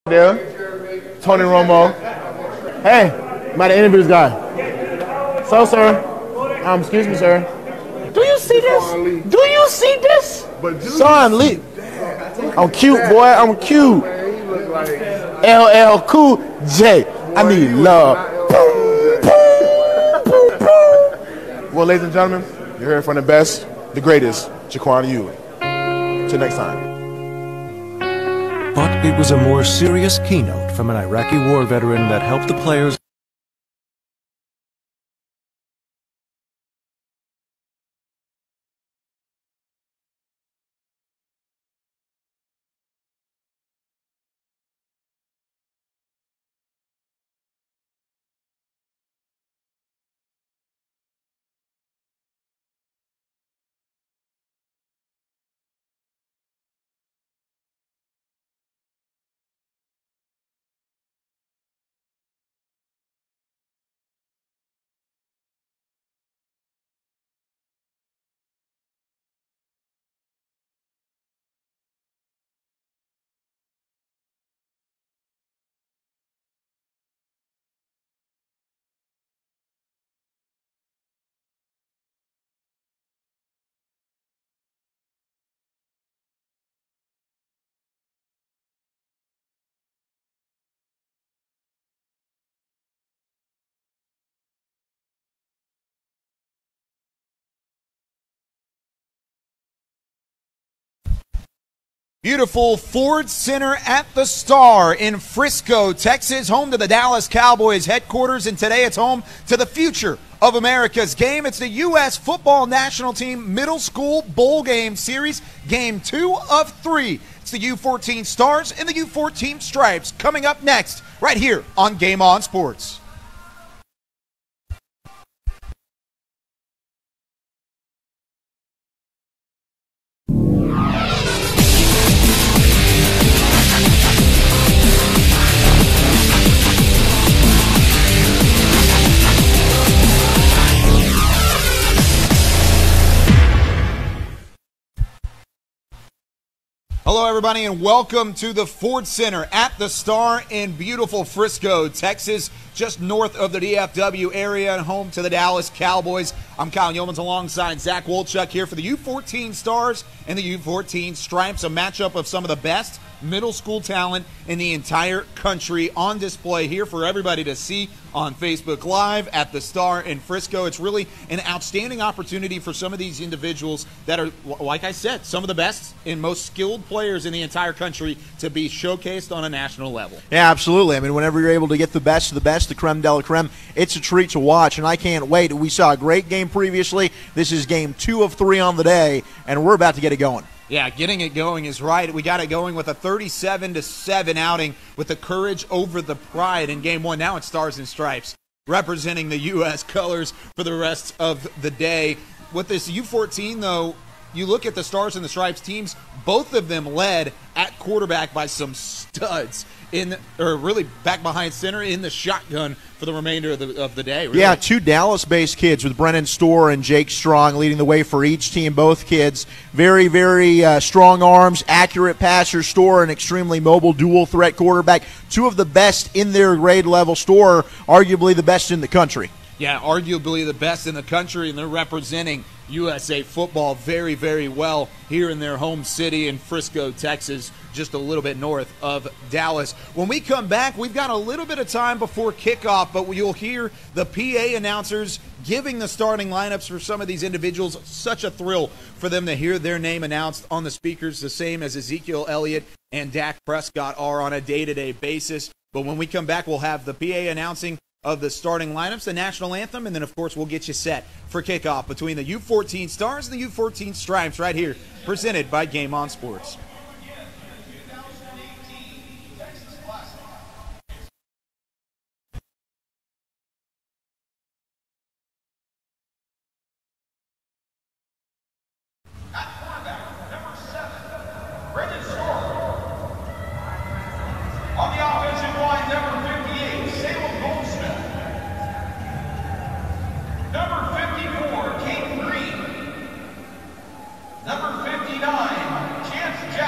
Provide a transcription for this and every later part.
there, Tony Romo. Hey, I'm about to interview this guy. So, sir, excuse me, sir. Do you see this? Do you see this? Son, Lee. I'm cute, boy. I'm cute. LL Cool J. I need love. Well, ladies and gentlemen, you're here from the best, the greatest, Jaquan Ewing. Till next time. But it was a more serious keynote from an Iraqi war veteran that helped the players. Beautiful Ford Center at the Star in Frisco, Texas, home to the Dallas Cowboys headquarters, and today it's home to the future of America's game. It's the U.S. Football National Team Middle School Bowl Game Series, Game 2 of 3. It's the U14 Stars and the U14 Stripes coming up next right here on Game On Sports. Hello, everybody, and welcome to the Ford Center at the Star in beautiful Frisco, Texas, just north of the DFW area and home to the Dallas Cowboys. I'm Kyle Yeomans alongside Zach Wolchuk here for the U14 Stars and the U14 Stripes, a matchup of some of the best middle school talent in the entire country on display here for everybody to see on Facebook Live at the Star in Frisco. It's really an outstanding opportunity for some of these individuals that are, like I said, some of the best and most skilled players in the entire country to be showcased on a national level. Yeah, absolutely. I mean, whenever you're able to get the best of the best, the creme de la creme, it's a treat to watch, and I can't wait. We saw a great game previously. This is game 2 of 3 on the day, and we're about to get it going. Yeah, getting it going is right. We got it going with a 37-7 outing with the courage over the pride in game 1. Now it's Stars and Stripes representing the U.S. colors for the rest of the day. With this U14, though, you look at the Stars and the Stripes teams, both of them led at quarterback by some studs really back behind center in the shotgun for the remainder of the day. Really. Yeah, 2 Dallas-based kids with Brennan Storr and Jake Strong leading the way for each team. Both kids very, very strong arms, accurate passers. Storr, an extremely mobile dual-threat quarterback. 2 of the best in their grade level. Storr, arguably the best in the country. Yeah, arguably the best in the country, and they're representing USA football very, very well here in their home city in Frisco, Texas, just a little bit north of Dallas. When we come back, we've got a little bit of time before kickoff, but you'll hear the PA announcers giving the starting lineups for some of these individuals. Such a thrill for them to hear their name announced on the speakers, the same as Ezekiel Elliott and Dak Prescott are on a day-to-day basis. But when we come back, we'll have the PA announcing of the starting lineups, the national anthem, and then, of course, we'll get you set for kickoff between the U14 Stars and the U14 Stripes right here, presented by Game On Sports. On the offensive line, number 58, Salem Goldsmith. Number 54, Caden Green. Number 59, Chance Jackson.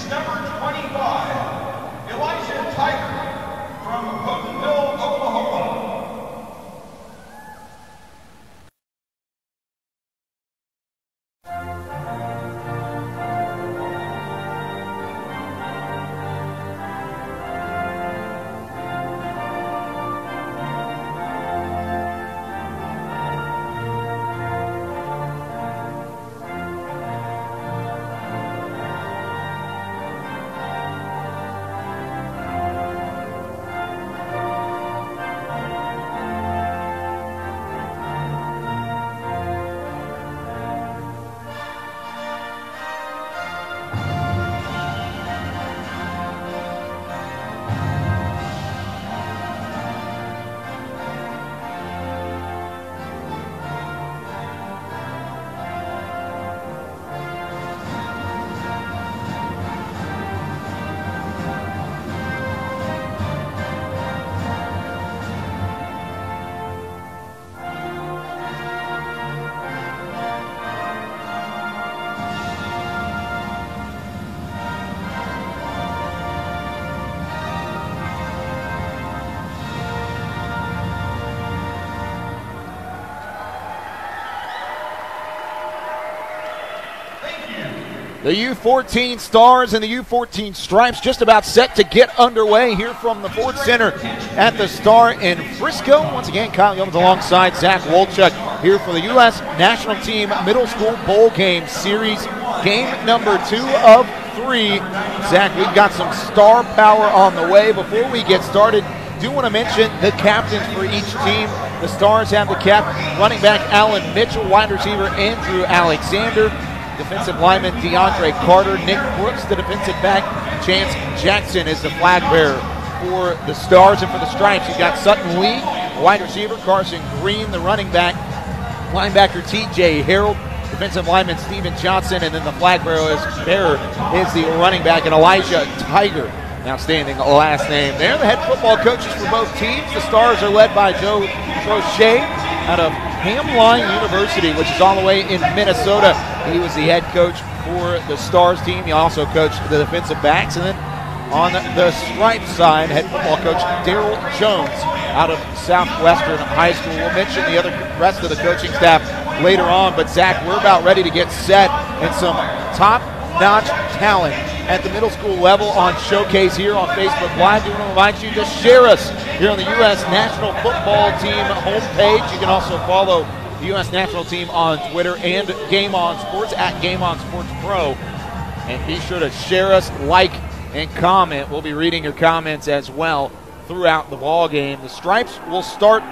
is number 25, Elijah Tiger from Houghtonville, Oklahoma. The U14 Stars and the U14 Stripes just about set to get underway here from the Ford Center at the Star in Frisco. Once again, Kyle Yeomans alongside Zach Wolchuk here for the U.S. National Team Middle School Bowl Game Series, game number 2 of 3. Zach, we've got some star power on the way. Before we get started, do want to mention the captains for each team. The Stars have the captain, running back Alan Mitchell, wide receiver Andrew Alexander, defensive lineman DeAndre Carter, Nick Brooks, the defensive back, Chance Jackson is the flag bearer for the Stars. And for the Stripes, you've got Sutton Lee, wide receiver, Carson Green, the running back, linebacker TJ Harold, defensive lineman Steven Johnson, and then the flag bearer is the running back, and Elijah Tiger. Outstanding last name there. The head football coaches for both teams. The Stars are led by Joe Trochet out of Hamline University, which is all the way in Minnesota. He was the head coach for the Stars team. He also coached the defensive backs. And then on the Stripes side, head football coach Daryl Jones out of Southwestern High School. We'll mention the rest of the coaching staff later on. But Zach, we're about ready to get set, and some top-notch talent at the middle school level on showcase here on Facebook Live. We want to invite you to share us here on the U.S. National Football Team homepage. You can also follow the U.S. National Team on Twitter and Game On Sports at Game On Sports Pro. And be sure to share us, like, and comment. We'll be reading your comments as well throughout the ball game. The Stripes will start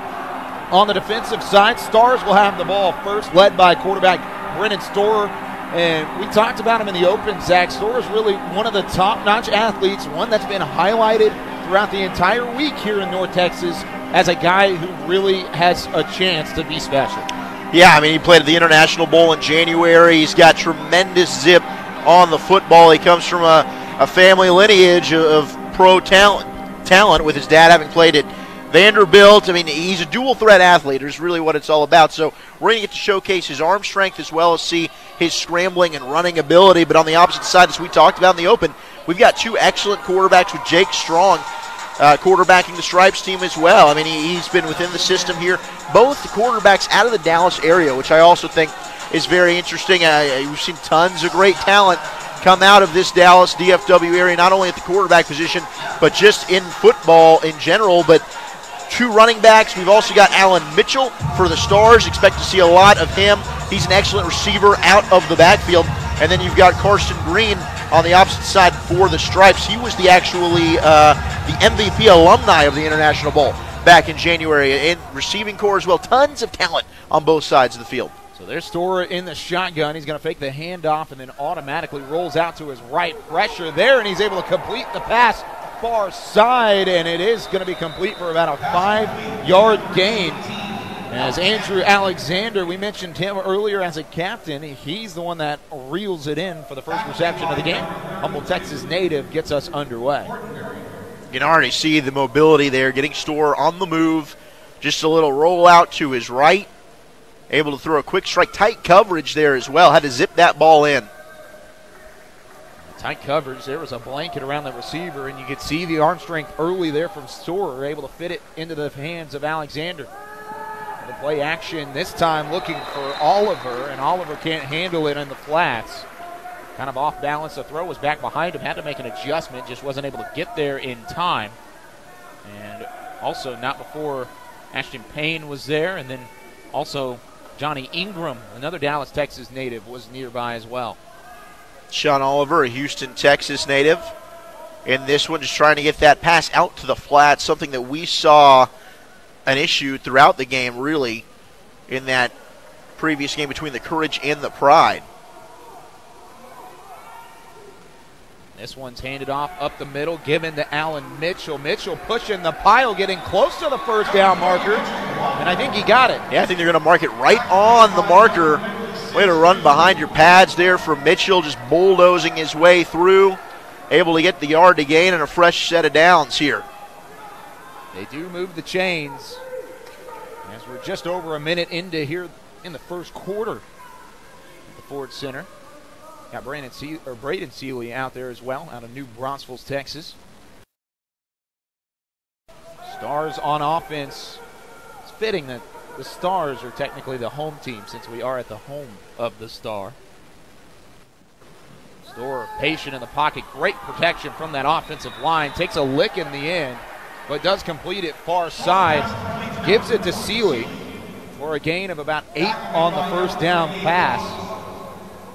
on the defensive side. Stars will have the ball first, led by quarterback Brennan Storer. And we talked about him in the open. Zach Storer is really one of the top-notch athletes, one that's been highlighted throughout the entire week here in North Texas as a guy who really has a chance to be special. Yeah, I mean, he played at the International Bowl in January. He's got tremendous zip on the football. He comes from a family lineage of pro talent with his dad having played at Vanderbilt. I mean, he's a dual-threat athlete is really what it's all about. So we're going to get to showcase his arm strength as well as see his scrambling and running ability. But on the opposite side, as we talked about in the open, we've got two excellent quarterbacks with Jake Strong quarterbacking the Stripes team as well. I mean, he's been within the system here. Both the quarterbacks out of the Dallas area, which I also think is very interesting. We've seen tons of great talent come out of this Dallas DFW area, not only at the quarterback position, but just in football in general. But two running backs. We've also got Alan Mitchell for the Stars. Expect to see a lot of him. He's an excellent receiver out of the backfield. And then you've got Carson Green on the opposite side for the Stripes. He was the MVP alumni of the International Bowl back in January. In receiving corps as well. Tons of talent on both sides of the field. So there's Storer in the shotgun. He's going to fake the handoff and then automatically rolls out to his right. Pressure there, and he's able to complete the pass far side, and it is going to be complete for about a 5-yard gain. As Andrew Alexander, we mentioned him earlier as a captain. He's the one that reels it in for the first reception of the game. Humboldt, Texas native gets us underway. You can already see the mobility there, getting Storer on the move. Just a little rollout to his right. Able to throw a quick strike, tight coverage there as well. Had to zip that ball in. Tight coverage. There was a blanket around the receiver, and you could see the arm strength early there from Storer, able to fit it into the hands of Alexander. The play action this time looking for Oliver, and Oliver can't handle it in the flats. Kind of off balance. The throw was back behind him, had to make an adjustment, just wasn't able to get there in time. And also not before Ashton Payne was there, and then also Johnny Ingram, another Dallas, Texas native, was nearby as well. Sean Oliver, a Houston, Texas native. And this one just trying to get that pass out to the flat, something that we saw an issue throughout the game, really, in that previous game between the Courage and the Pride. This one's handed off up the middle, given to Allen Mitchell. Mitchell pushing the pile, getting close to the first down marker, and I think he got it. Yeah, I think they're going to mark it right on the marker. Way to run behind your pads there for Mitchell, just bulldozing his way through, able to get the yard to gain and a fresh set of downs here. They do move the chains as we're just over a minute into here in the first quarter at the Ford Center. Got Braden Seeley out there as well, out of New Braunfels, Texas. Stars on offense. It's fitting that the Stars are technically the home team since we are at the home of the Star. Storer patient in the pocket. Great protection from that offensive line. Takes a lick in the end, but does complete it far side. Gives it to Seeley for a gain of about 8 on the first down pass.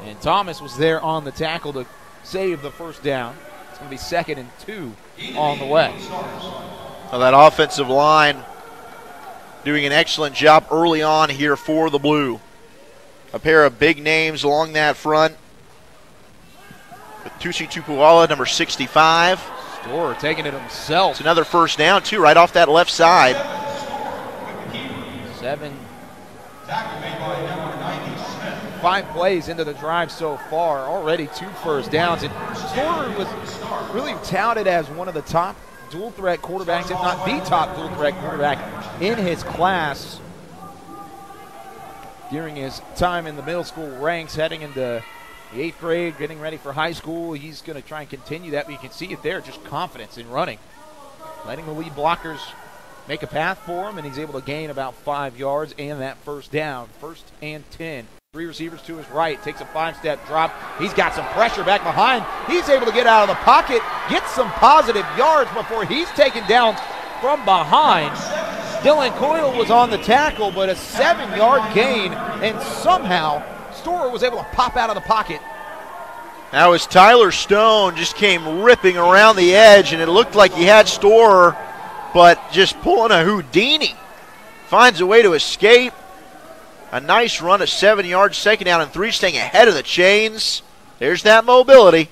And Thomas was there on the tackle to save the first down. It's going to be 2nd and 2 on the way. Well, that offensive line doing an excellent job early on here for the Blue. A pair of big names along that front. With Tusi Tupuala, number 65. Storer taking it himself. It's another first down, too, right off that left side. 5 plays into the drive so far, already 2 first downs. And Storer was really touted as one of the top dual threat quarterbacks, if not the top dual threat quarterback in his class during his time in the middle school ranks, heading into the 8th grade, getting ready for high school. He's going to try and continue that, but you can see it there, just confidence in running. Letting the lead blockers make a path for him, and he's able to gain about 5 yards and that first down. 1st and 10. 3 receivers to his right, takes a 5-step drop. He's got some pressure back behind. He's able to get out of the pocket, get some positive yards before he's taken down from behind. Dylan Coyle was on the tackle, but a 7-yard gain, and somehow Storer was able to pop out of the pocket. Now as Tyler Stone just came ripping around the edge, and it looked like he had Storer, but just pulling a Houdini. Finds a way to escape. A nice run, a 7 yards, 2nd down and 3, staying ahead of the chains. There's that mobility.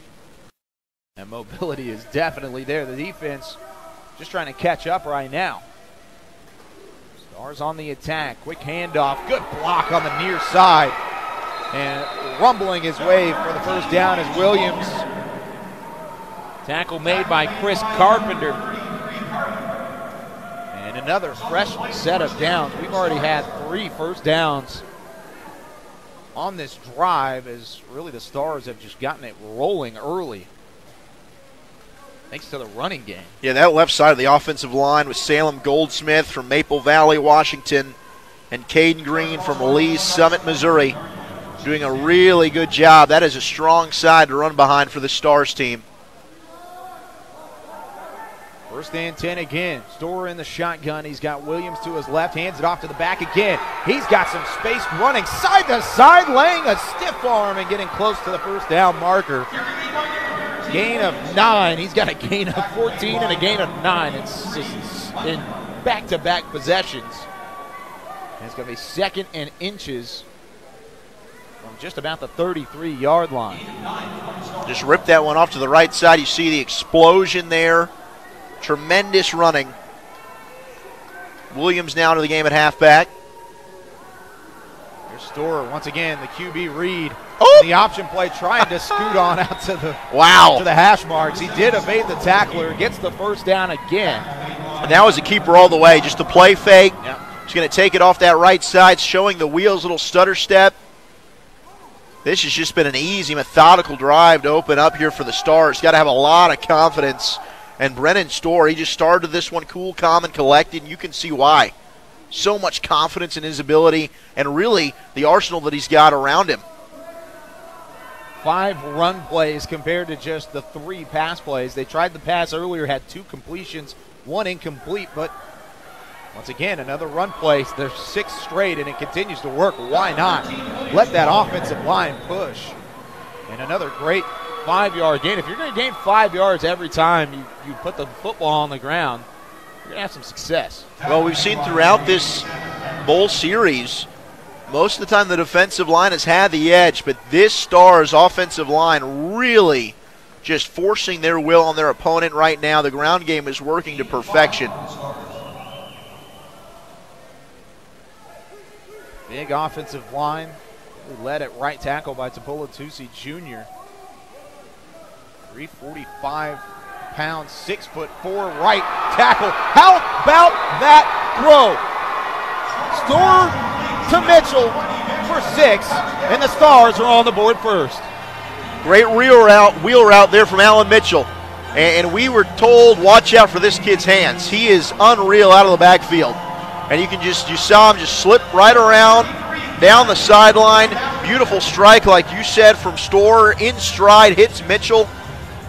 That mobility is definitely there. The defense just trying to catch up right now. Stars on the attack. Quick handoff. Good block on the near side. And rumbling his way for the first down is Williams. Tackle made by Chris Carpenter. And another fresh set of downs. We've already had 3 first downs on this drive, as really the Stars have just gotten it rolling early thanks to the running game. Yeah, that left side of the offensive line with Salem Goldsmith from Maple Valley, Washington, and Caden Green from Lee's Summit, Missouri, doing a really good job. That is a strong side to run behind for the Stars team. 1st and 10 again. Storer in the shotgun. He's got Williams to his left. Hands it off to the back again. He's got some space running side to side, laying a stiff arm and getting close to the first down marker. Gain of 9. He's got a gain of 14 and a gain of 9. It's just in back-to-back possessions. And it's going to be 2nd and inches from just about the 33-yard line. Just ripped that one off to the right side. You see the explosion there. Tremendous running. Williams now to the game at halfback. Here's Storer once again, the QB read. Oh! The option play trying to scoot on out to the wow to the hash marks. He did evade the tackler, gets the first down again. And that was a keeper all the way. Just a play fake. Yep. He's going to take it off that right side, showing the wheels, little stutter step. This has just been an easy, methodical drive to open up here for the Stars. Got to have a lot of confidence. And Brennan Storr, he just started this one cool, calm, and collected, and you can see why. So much confidence in his ability and really the arsenal that he's got around him. 5 run plays compared to just the 3 pass plays. They tried the pass earlier, had 2 completions, 1 incomplete, but once again, another run play. There's 6 straight, and it continues to work. Why not? Let that offensive line push. And another great 5-yard gain. If you're going to gain 5 yards every time you put the football on the ground, you're going to have some success. Well, we've seen throughout this bowl series, most of the time the defensive line has had the edge, but this Stars offensive line really just forcing their will on their opponent right now. The ground game is working to perfection. Big offensive line, led at right tackle by Tapola Tusi Jr. 345-pound, 6'4" right tackle. How about that throw? Storr to Mitchell for 6, and the Stars are on the board first. Great wheel route there from Alan Mitchell. And we were told, watch out for this kid's hands. He is unreal out of the backfield. And you saw him just slip right around down the sideline. Beautiful strike, like you said, from Storr. In stride, hits Mitchell.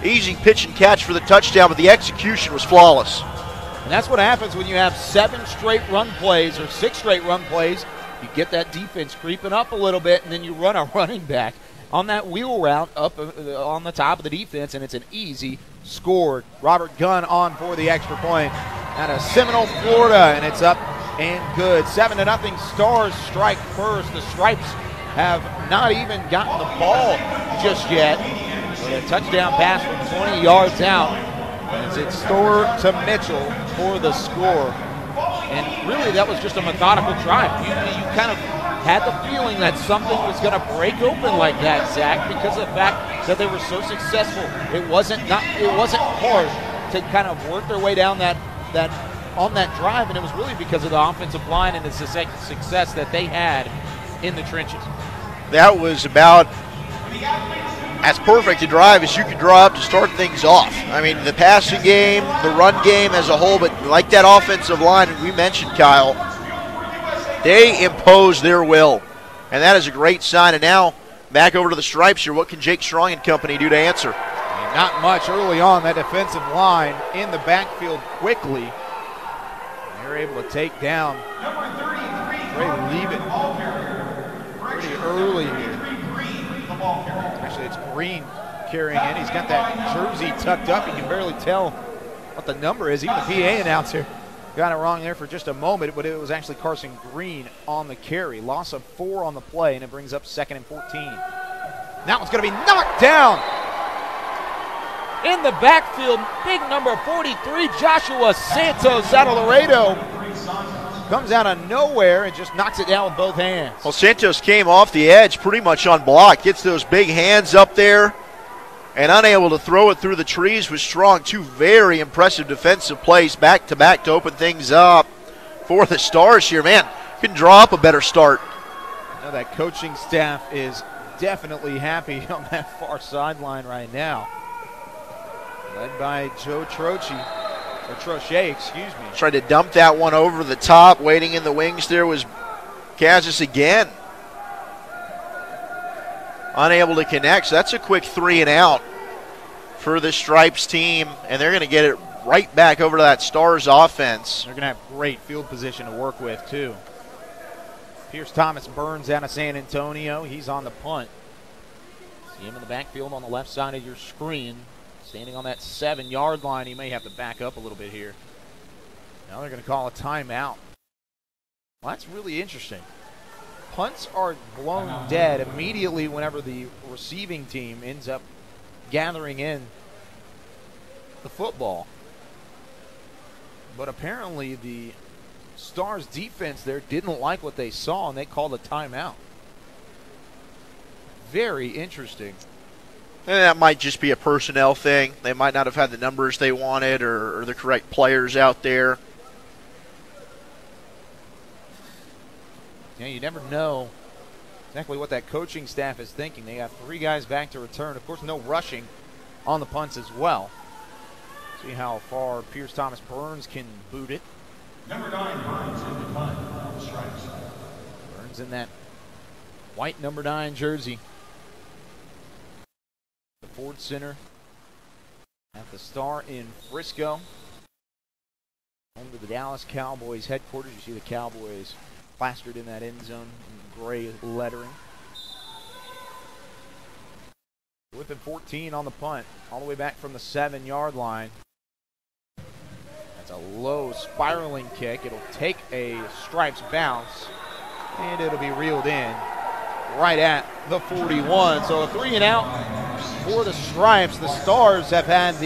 Easy pitch and catch for the touchdown, but the execution was flawless. And that's what happens when you have 7 straight run plays or 6 straight run plays. You get that defense creeping up a little bit, and then you run a running back on that wheel route up on the top of the defense, and it's an easy score. Robert Gunn on for the extra point out of Seminole, Florida, and it's up and good. 7-0 Stars strike first. The Stripes have not even gotten the ball just yet. A touchdown pass from 20 yards out. As it's Storr to Mitchell for the score. And really, that was just a methodical drive. You kind of had the feeling that something was going to break open like that, Zach, because of the fact that they were so successful. It wasn't hard to kind of work their way down that on that drive, and it was really because of the offensive line and the success that they had in the trenches. That was about as perfect a drive as you could draw up to start things off. I mean, the passing game, the run game as a whole, but like that offensive line we mentioned, Kyle, they impose their will, and that is a great sign. And now back over to the Stripes here. What can Jake Strong and company do to answer? Not much early on. That defensive line in the backfield quickly. They're able to take down Trey Leavitt pretty early here. Actually, it's Green carrying in. He's got that jersey tucked up. You can barely tell what the number is. Even the PA announcer got it wrong there for just a moment, but it was actually Carson Green on the carry. Loss of 4 on the play, and it brings up 2nd and 14. That one's going to be knocked down. In the backfield, big number 43, Joshua Santos out of Laredo. Comes out of nowhere and just knocks it down with both hands. Well, Santos came off the edge pretty much on block. Gets those big hands up there and unable to throw it through the trees with Strong. 2 very impressive defensive plays back-to-back to open things up for the Stars here. Man, couldn't draw up a better start. Now that coaching staff is definitely happy on that far sideline right now. Led by Joe Trochet, excuse me. Tried to dump that one over the top. Waiting in the wings there was Kazis again. Unable to connect. So that's a quick 3 and out for the Stripes team. And they're going to get it right back over to that Stars offense. They're going to have great field position to work with, too. Pierce Thomas Burns out of San Antonio. He's on the punt. See him in the backfield on the left side of your screen. Standing on that 7-yard line. He may have to back up a little bit here. Now they're going to call a timeout. Well, that's really interesting. Punts are blown dead immediately whenever the receiving team ends up gathering in the football. But apparently the Stars defense there didn't like what they saw, and they called a timeout. Very interesting. And that might just be a personnel thing. They might not have had the numbers they wanted or the correct players out there. Yeah, you never know exactly what that coaching staff is thinking. They got 3 guys back to return. Of course, no rushing on the punts as well. See how far Pierce Thomas Burns can boot it. Number 9, Burns in the punt on the strike side. Burns in that white number 9 jersey. The Ford Center at the Star in Frisco. Home to the Dallas Cowboys headquarters. You see the Cowboys plastered in that end zone in gray lettering. Within 14 on the punt, all the way back from the 7-yard line. That's a low spiraling kick. It'll take a Stripes bounce, and it'll be reeled in right at the 41. So a 3 and out for the Stripes. The Stars have had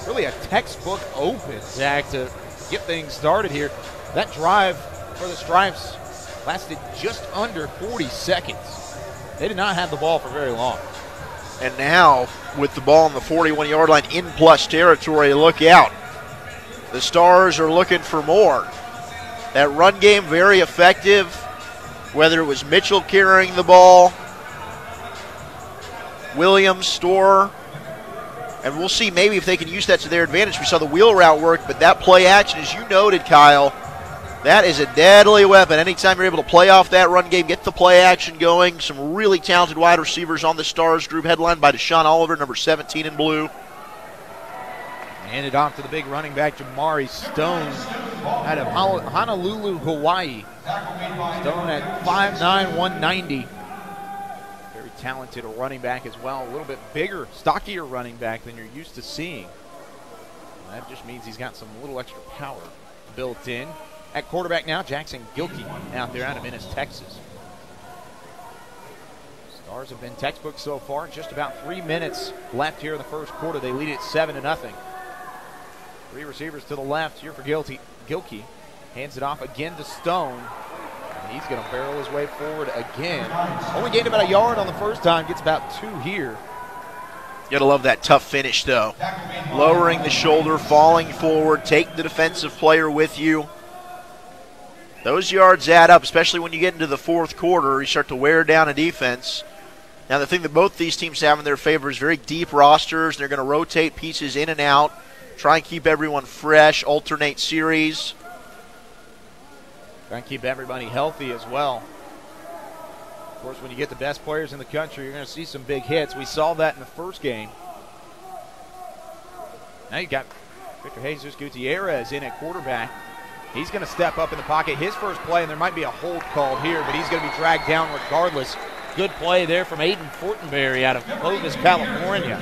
really a textbook open, Zach, to get things started here. That drive for the Stripes lasted just under 40 seconds. They did not have the ball for very long. And now, with the ball on the 41-yard line in plus territory, look out. The Stars are looking for more. That run game, very effective, whether it was Mitchell carrying the ball, Williams, Storr, and we'll see maybe if they can use that to their advantage. We saw the wheel route work, but that play action, as you noted, Kyle, that is a deadly weapon. Anytime you're able to play off that run game, get the play action going. Some really talented wide receivers on the Stars group, headlined by Deshaun Oliver, number 17 in blue. Handed off to the big running back, Jamari Stone, out of Honolulu, Hawaii. Stone at 5'9", 190. Very talented running back as well. A little bit bigger, stockier running back than you're used to seeing. That just means he's got some little extra power built in. At quarterback now, Jackson Gilkey out there out of Ennis, Texas. Stars have been textbook so far. Just about 3 minutes left here in the first quarter. They lead it 7-0. 3 receivers to the left here for Gilkey. Hands it off again to Stone. And he's going to barrel his way forward again. Only gained about a yard on the first time. Gets about 2 here. You gotta love that tough finish, though. Lowering the shoulder, falling forward, take the defensive player with you. Those yards add up, especially when you get into the fourth quarter. You start to wear down a defense. Now, the thing that both these teams have in their favor is very deep rosters. They're going to rotate pieces in and out, try and keep everyone fresh, alternate series. Try and keep everybody healthy as well. Of course, when you get the best players in the country, you're going to see some big hits. We saw that in the first game. Now you got Victor Jesus Gutierrez in at quarterback. He's going to step up in the pocket. His first play, and there might be a hold called here, but he's going to be dragged down regardless. Good play there from Aiden Fortenberry out of Clovis, California.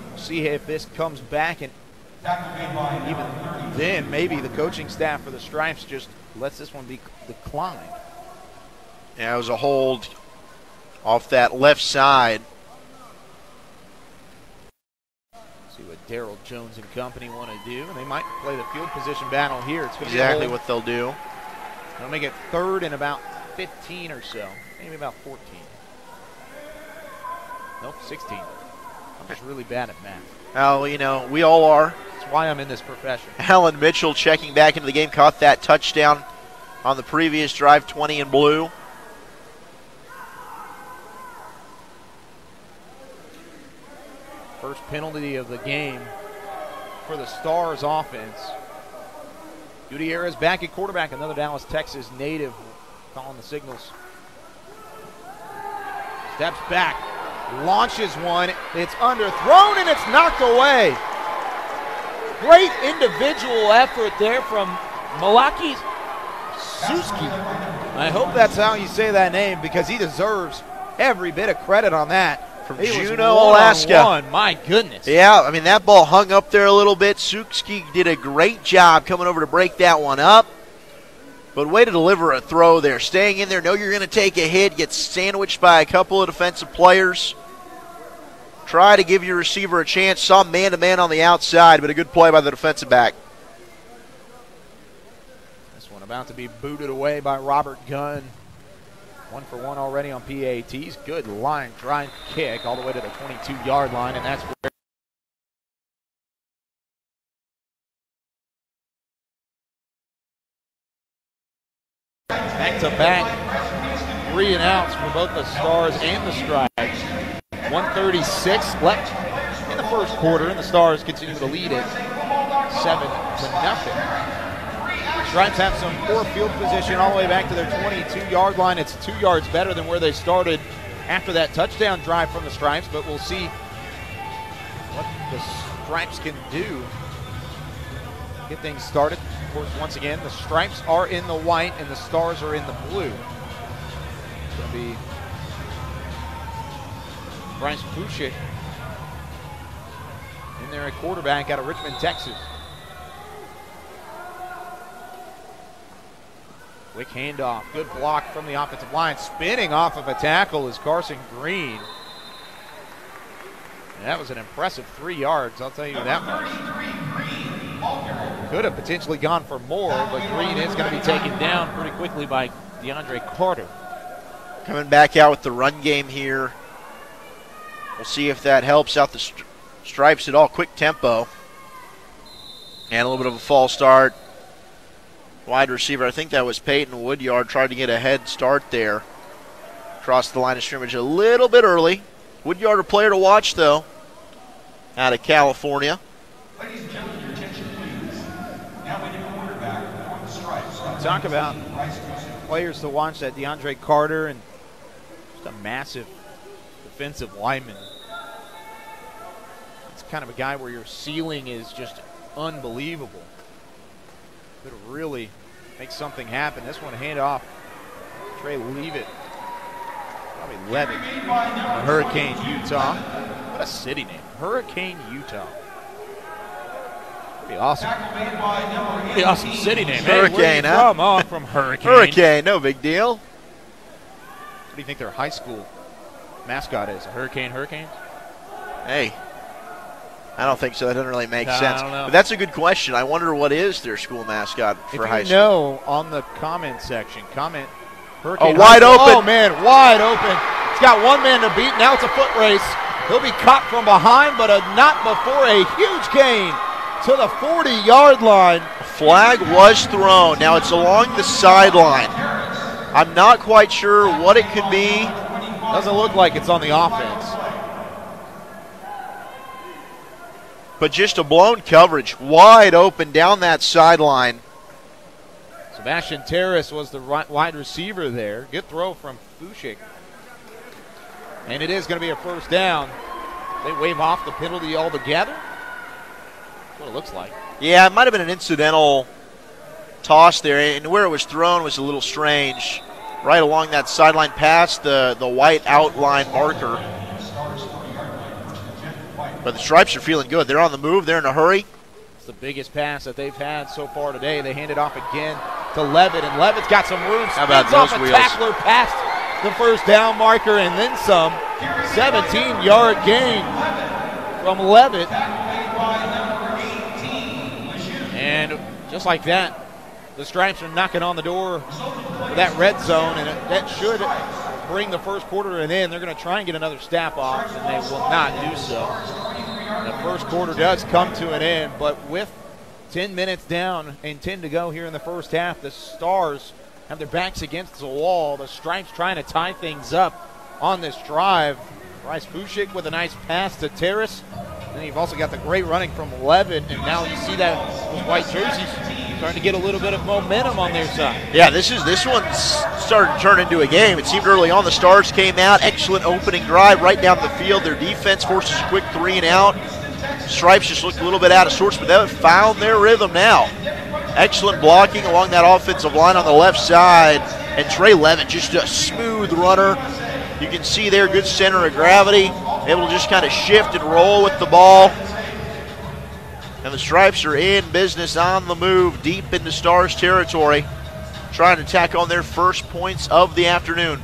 We'll see if this comes back, and even then, maybe the coaching staff for the Stripes just lets this one be declined. Yeah, it was a hold off that left side. See what Darryl Jones and company want to do, and they might play the field position battle here. It's exactly what they'll do. They'll make it 3rd and about 15 or so, maybe about 14. Nope, 16. I'm just really bad at math. Oh, you know, we all are. That's why I'm in this profession. Alan Mitchell checking back into the game, caught that touchdown on the previous drive, 20 in blue. First penalty of the game for the Stars offense. Gutierrez back at quarterback, another Dallas, Texas native calling the signals. Steps back, launches one. It's underthrown and it's knocked away. Great individual effort there from Malaki Suski. I hope that's how you say that name, because he deserves every bit of credit on that. From Juneau, Alaska. My goodness. Yeah, I mean, that ball hung up there a little bit. Suski did a great job coming over to break that one up. But way to deliver a throw there. Staying in there, know you're going to take a hit, get sandwiched by a couple of defensive players. Try to give your receiver a chance. Saw man-to-man on the outside, but a good play by the defensive back. This one about to be booted away by Robert Gunn. 1 for 1 already on PATs. Good line drive kick all the way to the 22-yard line, and that's where back-to-back 3 and outs for both the Stars and the Stripes. 1:36 left in the first quarter, and the Stars continue to lead it 7-0. Stripes have some poor field position all the way back to their 22-yard line. It's 2 yards better than where they started after that touchdown drive from the Stripes, but we'll see what the Stripes can do. Get things started. Of course, once again, the Stripes are in the white and the Stars are in the blue. It's going to be Bryce Pushik in there at quarterback out of Richmond, Texas. Quick handoff, good block from the offensive line. Spinning off of a tackle is Carson Green. And that was an impressive 3 yards, I'll tell you that much. Could have potentially gone for more, but Green is going to be taken down pretty quickly by DeAndre Carter. Coming back out with the run game here. We'll see if that helps out the Stripes at all. Quick tempo. And a little bit of a false start. Wide receiver, I think that was Peyton Woodyard, tried to get a head start there. Crossed the line of scrimmage a little bit early. Woodyard, a player to watch, though, out of California. Ladies and gentlemen, your attention, please. Now in your quarterback for the Stripes. Talk about players to watch, that DeAndre Carter, and just a massive defensive lineman. It's kind of a guy where your ceiling is just unbelievable. Could really make something happen. This one, hand off. Trey Leavitt. Probably Levitt. Hurricane, Utah. What a city name. Hurricane, Utah. Pretty awesome. Pretty awesome city name. Hurricane, hey, huh? From? Oh, I'm from Hurricane. Hurricane, no big deal. What do you think their high school mascot is? A Hurricane Hurricanes? Hey, I don't think so. That doesn't really make sense. I don't know. But that's a good question. I wonder what is their school mascot for high If school. you know, on the comment section, comment Hurricane. Oh, wide open. Oh, man, wide open. It's got one man to beat. Now it's a foot race. He'll be caught from behind, but not before a huge gain to the 40-yard line. Flag was thrown. Now it's along the sideline. I'm not quite sure what it could be. Doesn't look like it's on the offense. But just a blown coverage, wide open down that sideline. Sebastian Terrace was the wide receiver there. Good throw from Fushik. And it is going to be a first down. They wave off the penalty altogether. That's what it looks like. Yeah, it might have been an incidental toss there, and where it was thrown was a little strange. Right along that sideline past the white outline marker. But the Stripes are feeling good. They're on the move. They're in a hurry. It's the biggest pass that they've had so far today. They hand it off again to Levitt, and Levitt's got some room. How about Spins off those a wheels? tackler past the first down marker, and then some. 17-yard gain from Levitt. And just like that, the Stripes are knocking on the door for that red zone, and that should bring the first quarter to an end. They're going to try and get another stop off, and they will not do so. The first quarter does come to an end, but with 10 minutes down and 10 to go here in the first half, the Stars have their backs against the wall. The Stripes trying to tie things up on this drive. Bryce Fushik with a nice pass to Terrace. Then you've also got the great running from Levitt, and now you see that those white jerseys starting to get a little bit of momentum on their side. Yeah, this one's started to turn into a game. It seemed early on the Stars came out. Excellent opening drive right down the field. Their defense forces a quick 3 and out. Stripes just looked a little bit out of sorts, but they found their rhythm now. Excellent blocking along that offensive line on the left side. And Trey Levitt, just a smooth runner. You can see there, good center of gravity. Able to just kind of shift and roll with the ball. And the Stripes are in business on the move deep into Stars territory, trying to tack on their first points of the afternoon.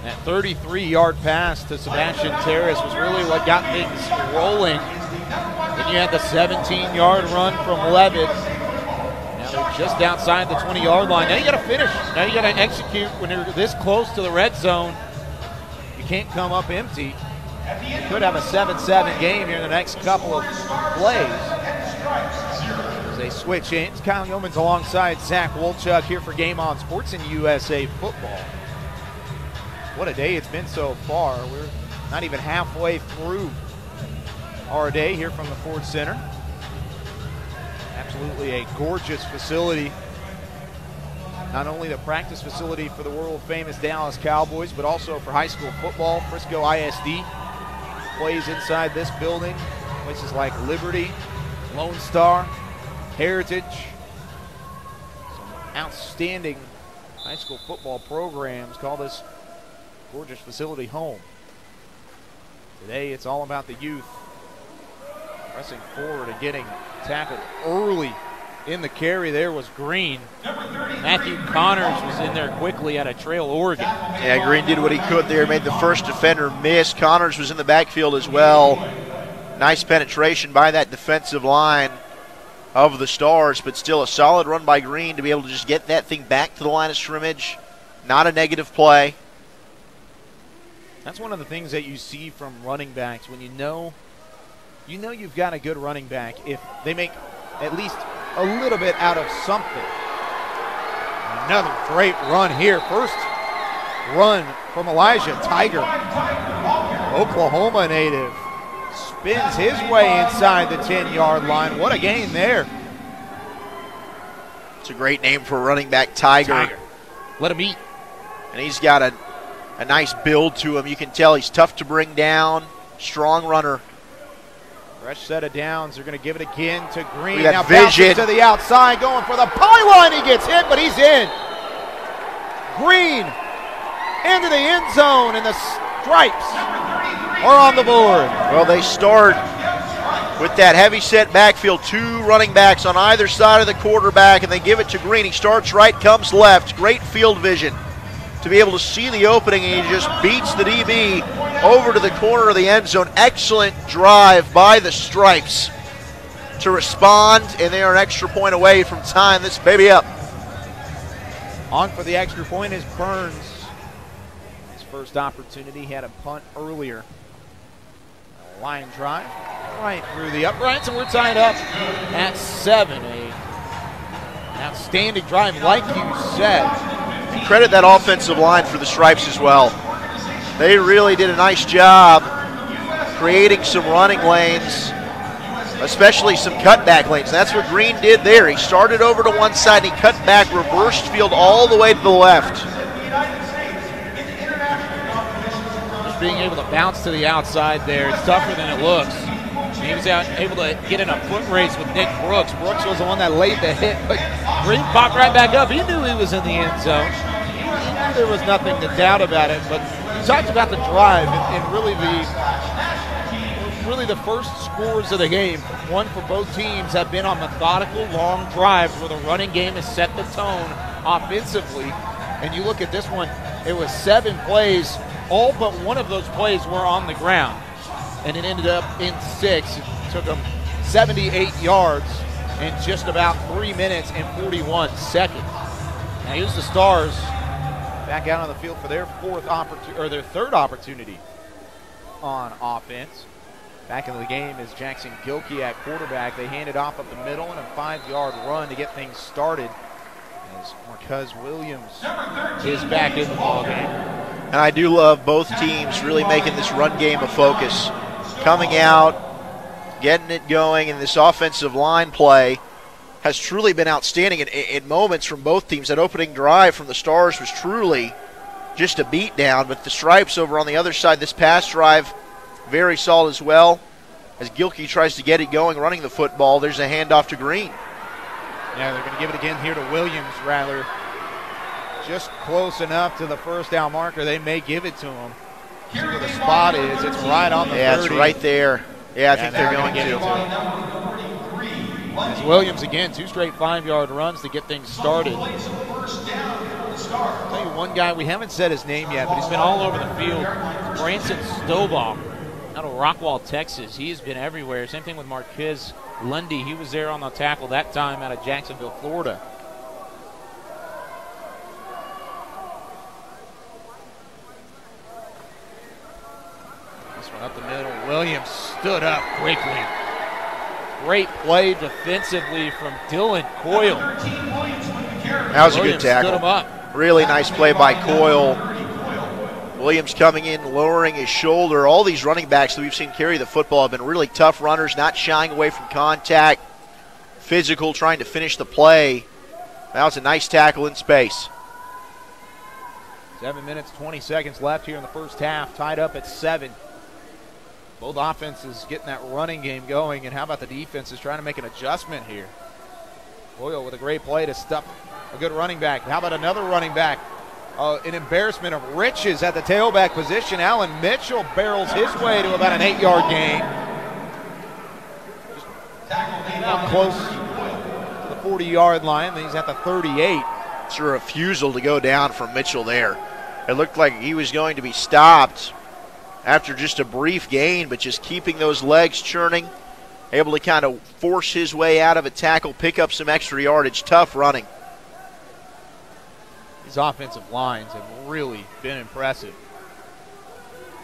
That 33-yard pass to Sebastian Terrace was really what got things rolling. Then you had the 17-yard run from Levitt. Now they're just outside the 20-yard line. Now you got to finish. Now you got to execute when you're this close to the red zone. You can't come up empty. You could have a 7-7 game here in the next couple of plays. As they switch in, Kyle Yeomans alongside Zach Wolchuk here for Game On Sports and USA Football. What a day it's been so far. We're not even halfway through our day here from the Ford Center. Absolutely a gorgeous facility. Not only the practice facility for the world-famous Dallas Cowboys, but also for high school football. Frisco ISD plays inside this building. Places like Liberty, Lone Star, Heritage. Some outstanding high school football programs call this gorgeous facility home. Today it's all about the youth pressing forward and getting tackled early. In the carry there was Green. Matthew Connors was in there quickly out of Trail, Oregon. Yeah, Green did what he could there, made the first defender miss. Connors was in the backfield as well. Nice penetration by that defensive line of the Stars, but still a solid run by Green to be able to just get that thing back to the line of scrimmage. Not a negative play. That's one of the things that you see from running backs when you know you've got a good running back if they make at least a little bit out of something. Another great run here. First run from Elijah Tiger. Oklahoma native spins his way inside the 10-yard line. What a gain there. It's a great name for a running back, Tiger. Let him eat. And he's got a nice build to him. You can tell he's tough to bring down. Strong runner. Fresh set of downs. They're going to give it again to Green. Now bounces to the outside, going for the pylon. He gets hit, but he's in. Green into the end zone, and the Stripes are on the board. Well, they start with that heavy set backfield. Two running backs on either side of the quarterback, and they give it to Green. He starts right, comes left. Great field vision to be able to see the opening, and he just beats the DB over to the corner of the end zone. Excellent drive by the Stripes to respond, and they are an extra point away from tying this baby up. On for the extra point is Burns. His first opportunity, had a punt earlier. A line drive right through the uprights, and we're tied up at 7. An outstanding drive, like you said. Credit that offensive line for the Stripes as well. They really did a nice job creating some running lanes, especially some cutback lanes. That's what Green did there. He started over to one side and he cut back, reversed field all the way to the left. Just being able to bounce to the outside there, it's tougher than it looks. He was able to get in a foot race with Nick Brooks. Brooks was the one that laid the hit, but Green popped right back up. He knew he was in the end zone. He knew there was nothing to doubt about it, but he talked about the drive and really the first scores of the game, one for both teams, have been on methodical long drives where the running game has set the tone offensively. And you look at this one, it was 7 plays. All but one of those plays were on the ground. And it ended up in 6. It took them 78 yards in just about 3 minutes and 41 seconds. Now here's the Stars back out on the field for their third opportunity on offense. Back into the game is Jackson Gilkey at quarterback. They hand it off up the middle and a 5-yard run to get things started as Marquez Williams is back in the ballgame. And I do love both teams really making this run game a focus. Coming out, getting it going, and this offensive line play has truly been outstanding in moments from both teams. That opening drive from the Stars was truly just a beatdown, but the Stripes over on the other side, this pass drive, very solid as well. As Gilkey tries to get it going, running the football, there's a handoff to Green. Yeah, they're going to give it again here to Williams, rather. Just close enough to the first down marker. They may give it to him. See where the spot is. It's right on the 30. Yeah, it's right there. Yeah, I think they're going to. As Williams again, 2 straight 5-yard runs to get things started. I'll tell you one guy, we haven't said his name yet, but he's been all over the field. Branson Stovall out of Rockwall, Texas. He has been everywhere. Same thing with Marquez Lundy. He was there on the tackle that time out of Jacksonville, Florida. This one up the middle. Williams stood up quickly. Great play defensively from Dylan Coyle. That was a good tackle. Stood him up. Really nice play by Coyle. Williams coming in, lowering his shoulder. All these running backs that we've seen carry the football have been really tough runners, not shying away from contact, physical, trying to finish the play. That was a nice tackle in space. 7 minutes, 20 seconds left here in the first half, tied up at 7. Both offenses getting that running game going, and how about the defenses trying to make an adjustment here? Coyle with a great play to stuff a good running back. How about another running back? An embarrassment of riches at the tailback position. Alan Mitchell barrels his way to about an 8-yard gain. Just close to the 40-yard line. He's at the 38. It's a refusal to go down from Mitchell there. It looked like he was going to be stopped after just a brief gain, but just keeping those legs churning, able to kind of force his way out of a tackle, pick up some extra yardage. Tough running. These offensive lines have really been impressive.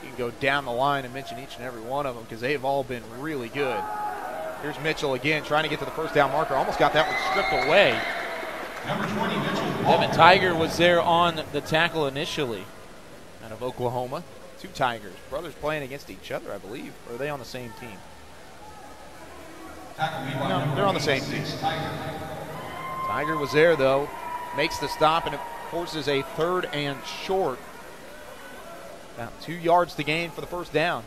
You can go down the line and mention each and every one of them because they have all been really good. Here's Mitchell again trying to get to the first down marker. Almost got that one stripped away. Number 20, Mitchell. Devin Tiger was there on the tackle initially out of Oklahoma. 2 Tigers. Brothers playing against each other, I believe. Or are they on the same team? No, they're on the same team. Tiger was there, though. Makes the stop, and it forces a 3rd and short. About 2 yards to gain for the first down.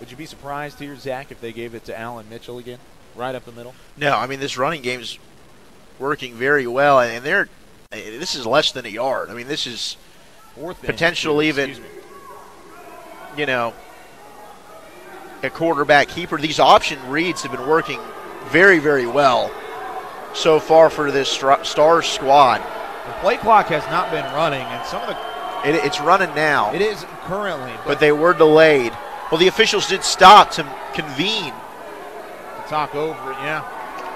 Would you be surprised here, Zach, if they gave it to Alan Mitchell again, right up the middle? No, I mean, this running game is working very well, and this is less than a yard. I mean, this is potential even, you know, a quarterback keeper. These option reads have been working very, very well so far for this Stars squad. The play clock has not been running, and some of the it's running now. It is currently, but they were delayed. Well, the officials did stop to convene. To talk over it, yeah.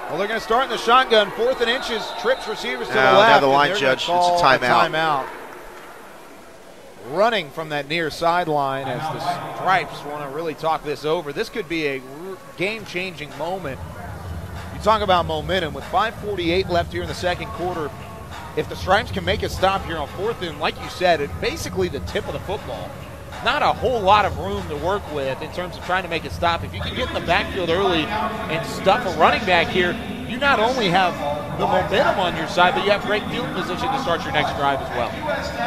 Well, they're going to start in the shotgun, 4th and inches, trips receivers to the left. Now the line judge, it's a timeout. Running from that near sideline as the Stripes want to really talk this over. This could be a game-changing moment. You talk about momentum. With 5:48 left here in the second quarter, if the Stripes can make a stop here on 4th and, like you said, it's basically the tip of the football. Not a whole lot of room to work with in terms of trying to make a stop. If you can get in the backfield early and stuff a running back here, you not only have the momentum on your side, but you have great field position to start your next drive as well.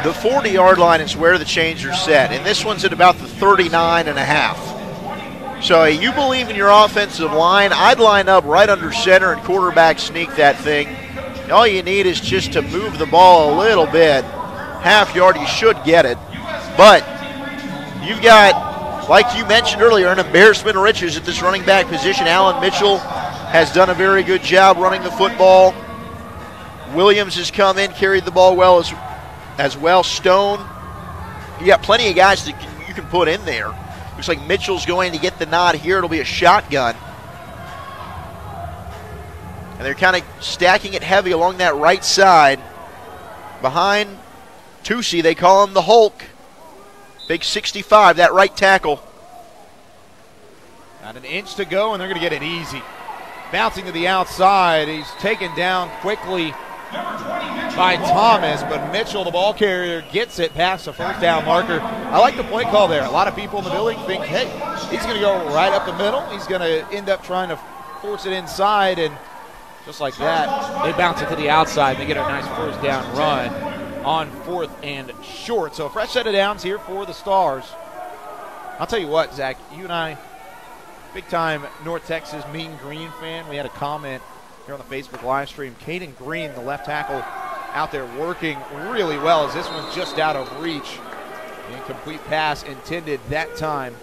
The 40-yard line is where the chains are set, and this one's at about the 39.5. So you believe in your offensive line, I'd line up right under center and quarterback sneak that thing. All you need is just to move the ball a little bit. Half yard, you should get it. But you've got, like you mentioned earlier, an embarrassment of riches at this running back position. Alan Mitchell has done a very good job running the football. Williams has come in, carried the ball well as well. Stone, you got plenty of guys that you can put in there. Looks like Mitchell's going to get the nod here. It'll be a shotgun. And they're kind of stacking it heavy along that right side. Behind Tusi, they call him the Hulk. Big 65, that right tackle. Not an inch to go, and they're going to get it easy. Bouncing to the outside. He's taken down quickly by Thomas, but Mitchell, the ball carrier, gets it past the first down marker. I like the play call there. A lot of people in the building think, hey, he's going to go right up the middle. He's going to end up trying to force it inside, and just like that, they bounce it to the outside. They get a nice first down run on 4th and short. So a fresh set of downs here for the Stars. I'll tell you what, Zach, you and I, big-time North Texas Mean Green fan, we had a comment here on the Facebook live stream. Caden Green, the left tackle, out there working really well as this one's just out of reach. Incomplete pass intended that time.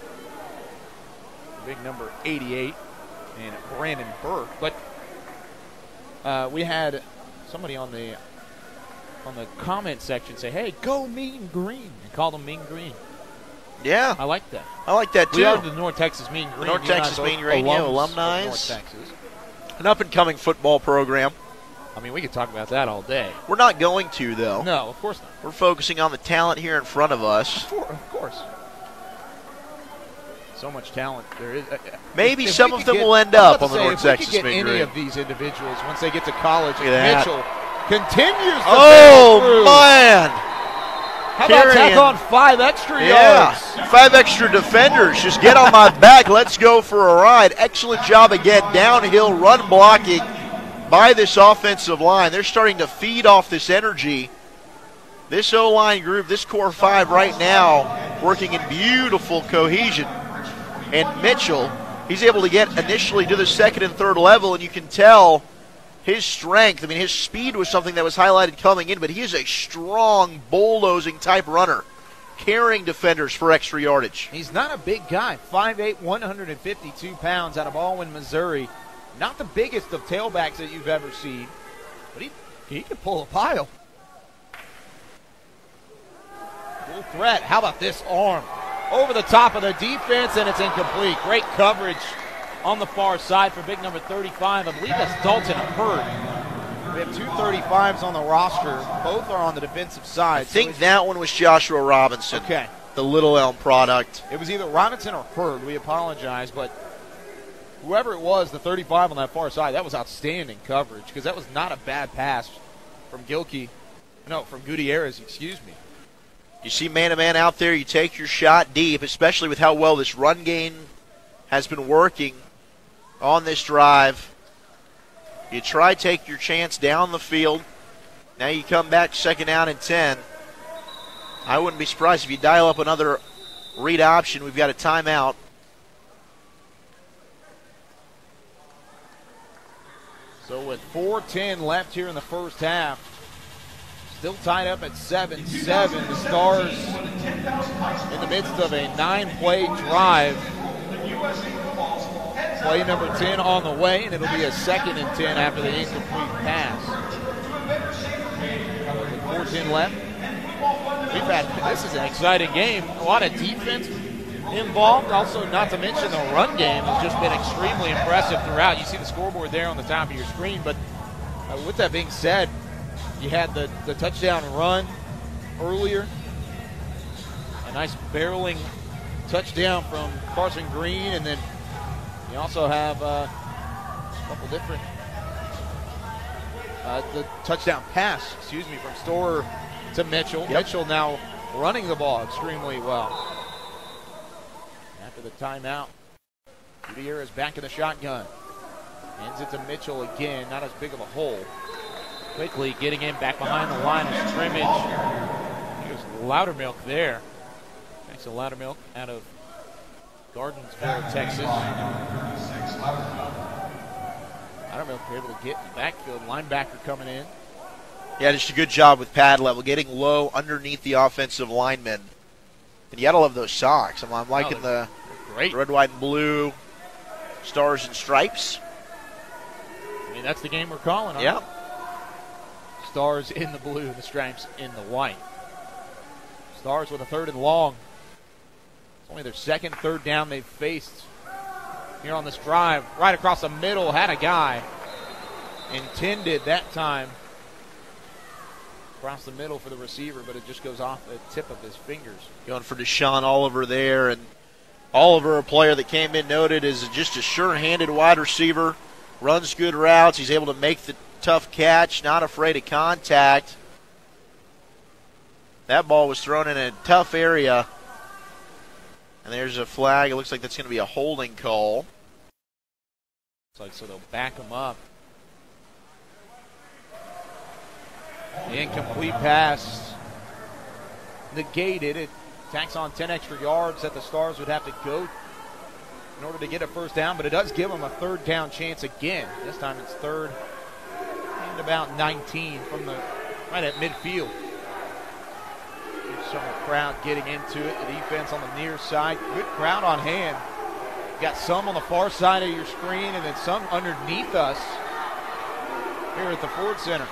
Big number 88 and Brandon Burke. But we had somebody on the comment section say, hey, go Mean Green. They called them Mean Green. Yeah. I like that. I like that, too. We are the North Texas Mean Green. North Texas Mean Radio alumni. North Texas. An up-and-coming football program. I mean, we could talk about that all day. We're not going to, though. No, of course not. We're focusing on the talent here in front of us. Of course. So much talent there is. Maybe some of them will end up on the North Texas If we Big get any Green. of these individuals once they get to college, At Mitchell continues to oh, battle through. man. How about tack on 5 extra yards? 5 extra defenders. Just get on my back. Let's go for a ride. Excellent job again. Downhill run blocking by this offensive line. They're starting to feed off this energy. This O-line group, this core 5 right now, working in beautiful cohesion. And Mitchell, he's able to get initially to the second and third level, and you can tell his strength. I mean, his speed was something that was highlighted coming in, but he is a strong, bulldozing type runner, carrying defenders for extra yardage. He's not a big guy. 5'8", 152 pounds out of Alwyn, Missouri. Not the biggest of tailbacks that you've ever seen, but he can pull a pile. Full threat. How about this arm? Over the top of the defense, and it's incomplete. Great coverage on the far side for big number 35. I believe that's Dalton Hurd. We have 2 35s on the roster. Both are on the defensive side. I think that one was Joshua Robinson. Okay. The Little Elm product. It was either Robinson or Hurd. We apologize, but whoever it was, the 35 on that far side, that was outstanding coverage because that was not a bad pass from from Gutierrez, excuse me. You see man-to-man out there, you take your shot deep, especially with how well this run game has been working on this drive. You try take your chance down the field. Now you come back 2nd down and 10. I wouldn't be surprised if you dial up another read option. We've got a timeout. So with 4:10 left here in the first half, still tied up at 7-7. The Stars in the midst of a 9-play drive. Play number 10 on the way, and it'll be a 2nd and 10 after the incomplete pass. With 4:10 left. This is an exciting game. A lot of defense involved. Also, not to mention the run game has just been extremely impressive throughout. You see the scoreboard there on the top of your screen, but with that being said, you had the touchdown run earlier. A nice barreling touchdown from Carson Green, and then you also have a couple different the touchdown pass, from Storer to Mitchell. Yep. Mitchell now running the ball extremely well. After the timeout, Gutierrez back in the shotgun. Hands it to Mitchell again, not as big of a hole. Quickly getting in back behind the line of scrimmage. Here's Loudermilk there. Thanks to Loudermilk out of Gardensville, Texas. Loudermilk able to get in the backfield. Linebacker coming in. Yeah, just a good job with pad level, getting low underneath the offensive linemen. And you gotta love those socks. I'm liking the great red, white, and blue stars and stripes. I mean, that's the game we're calling, aren't we? Stars in the blue, the stripes in the white. Stars with a 3rd and long. It's only their 2nd 3rd down they've faced here on this drive. Right across the middle, had a guy. Intended that time. Across the middle for the receiver, but it just goes off the tip of his fingers. Going for Deshaun Oliver there, and Oliver, a player that came in noted as just a sure-handed wide receiver, runs good routes. He's able to make the tough catch, not afraid of contact. That ball was thrown in a tough area, and there's a flag. It looks like that's going to be a holding call. So they'll back him up. The incomplete pass negated. It tacks on 10 extra yards that the Stars would have to go in order to get a 1st down, but it does give them a 3rd down chance again. This time it's 3rd and about 19 from right at midfield. Summer crowd getting into it. The defense on the near side. Good crowd on hand. Got some on the far side of your screen and then some underneath us here at the Ford Center.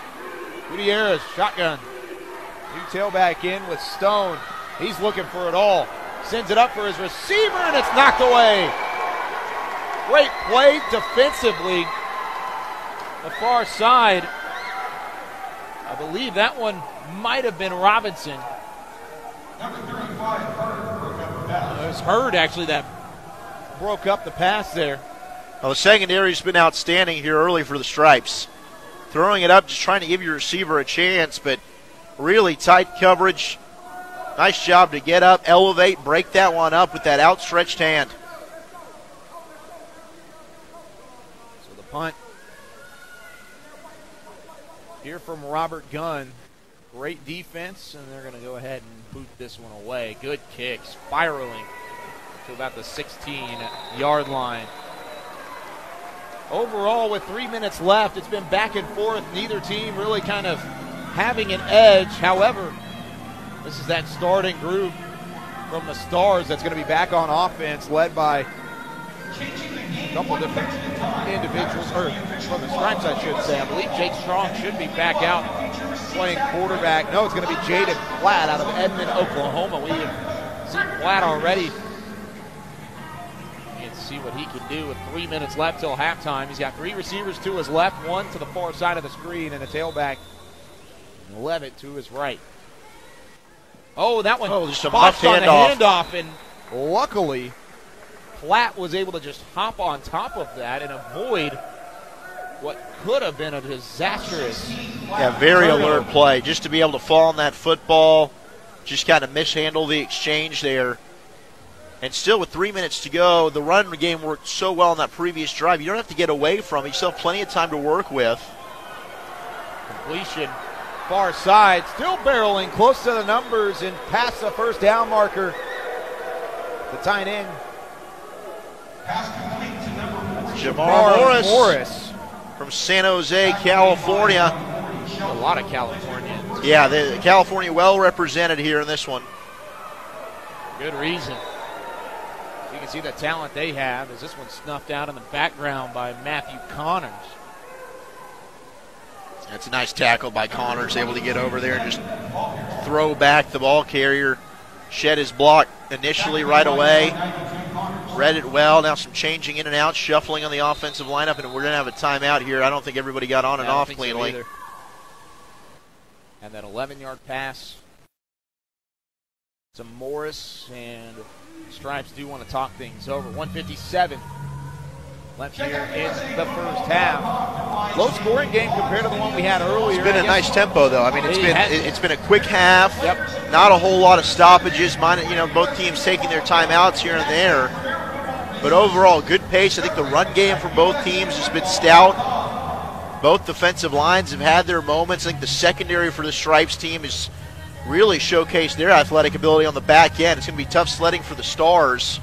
Gutierrez, shotgun. New tailback in with Stone. He's looking for it all. Sends it up for his receiver, and it's knocked away. Great play defensively. The far side. I believe that one might have been Robinson. It was Hurd, actually, that broke up the pass there. Well, the secondary's been outstanding here early for the Stripes. Throwing it up, just trying to give your receiver a chance, but really tight coverage. Nice job to get up, elevate, break that one up with that outstretched hand. So the punt here from Robert Gunn. Great defense, and they're going to go ahead and boot this one away. Good kick, spiraling to about the 16-yard line. Overall, with 3 minutes left, it's been back and forth. Neither team really kind of having an edge. However, this is that starting group from the Stars that's going to be back on offense, led by a couple different individuals, or from the Stripes, I should say. I believe Jake Strong should be back out playing quarterback. No, it's going to be Jaden Platt out of Edmond, Oklahoma. We have seen Platt already. And see what he can do with 3 minutes left till halftime. He's got 3 receivers to his left, 1 to the far side of the screen, and a tailback, Levitt, to his right. Oh, that one just a muffed on handoff. the handoff, and luckily Platt was able to just hop on top of that and avoid what could have been a disastrous Very turnover. alert play. Just to be able to fall on that football, just kind of mishandle the exchange there. And still with 3 minutes to go, the run game worked so well on that previous drive. You don't have to get away from it. You still have plenty of time to work with. Completion, far side, still barreling close to the numbers and past the first down marker. The tight end, Jamar Morris from San Jose, California. a lot of Californians. Yeah, the California well represented here in this one. Good reason. You can see the talent they have as this one's snuffed out in the background by Matthew Connors. That's a nice tackle by Connors, able to get over there and just throw back the ball carrier. Shed his block initially right away. Read it well. Now some changing in and out, shuffling on the offensive lineup, and we're going to have a timeout here. I don't think everybody got on and off cleanly. So and that 11-yard pass to Morris, and Stripes do want to talk things over. 1:57 left here in the first half. Low scoring game compared to the one we had earlier. It's been a nice tempo, though. I mean, it's been a quick half. Yep. Not a whole lot of stoppages. Both teams taking their timeouts here and there. But overall, good pace. I think the run game for both teams has been stout. Both defensive lines have had their moments. I think the secondary for the Stripes team has really showcased their athletic ability on the back end. It's going to be tough sledding for the Stars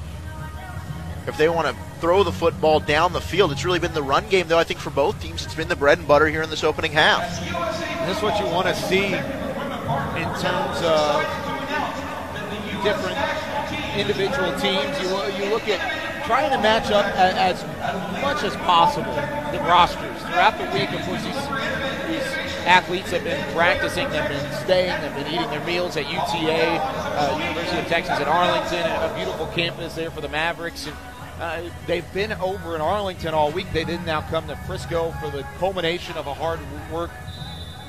if they want to throw the football down the field. It's really been the run game, though, I think for both teams. It's been the bread and butter here in this opening half. This is what you want to see in terms of different individual teams. You look at trying to match up as much as possible the rosters throughout the week. Of course, these athletes have been practicing, they've been staying, they've been eating their meals at UTA, University of Texas at Arlington, a beautiful campus there for the Mavericks. And they've been over in Arlington all week. They did now come to Frisco for the culmination of a hard work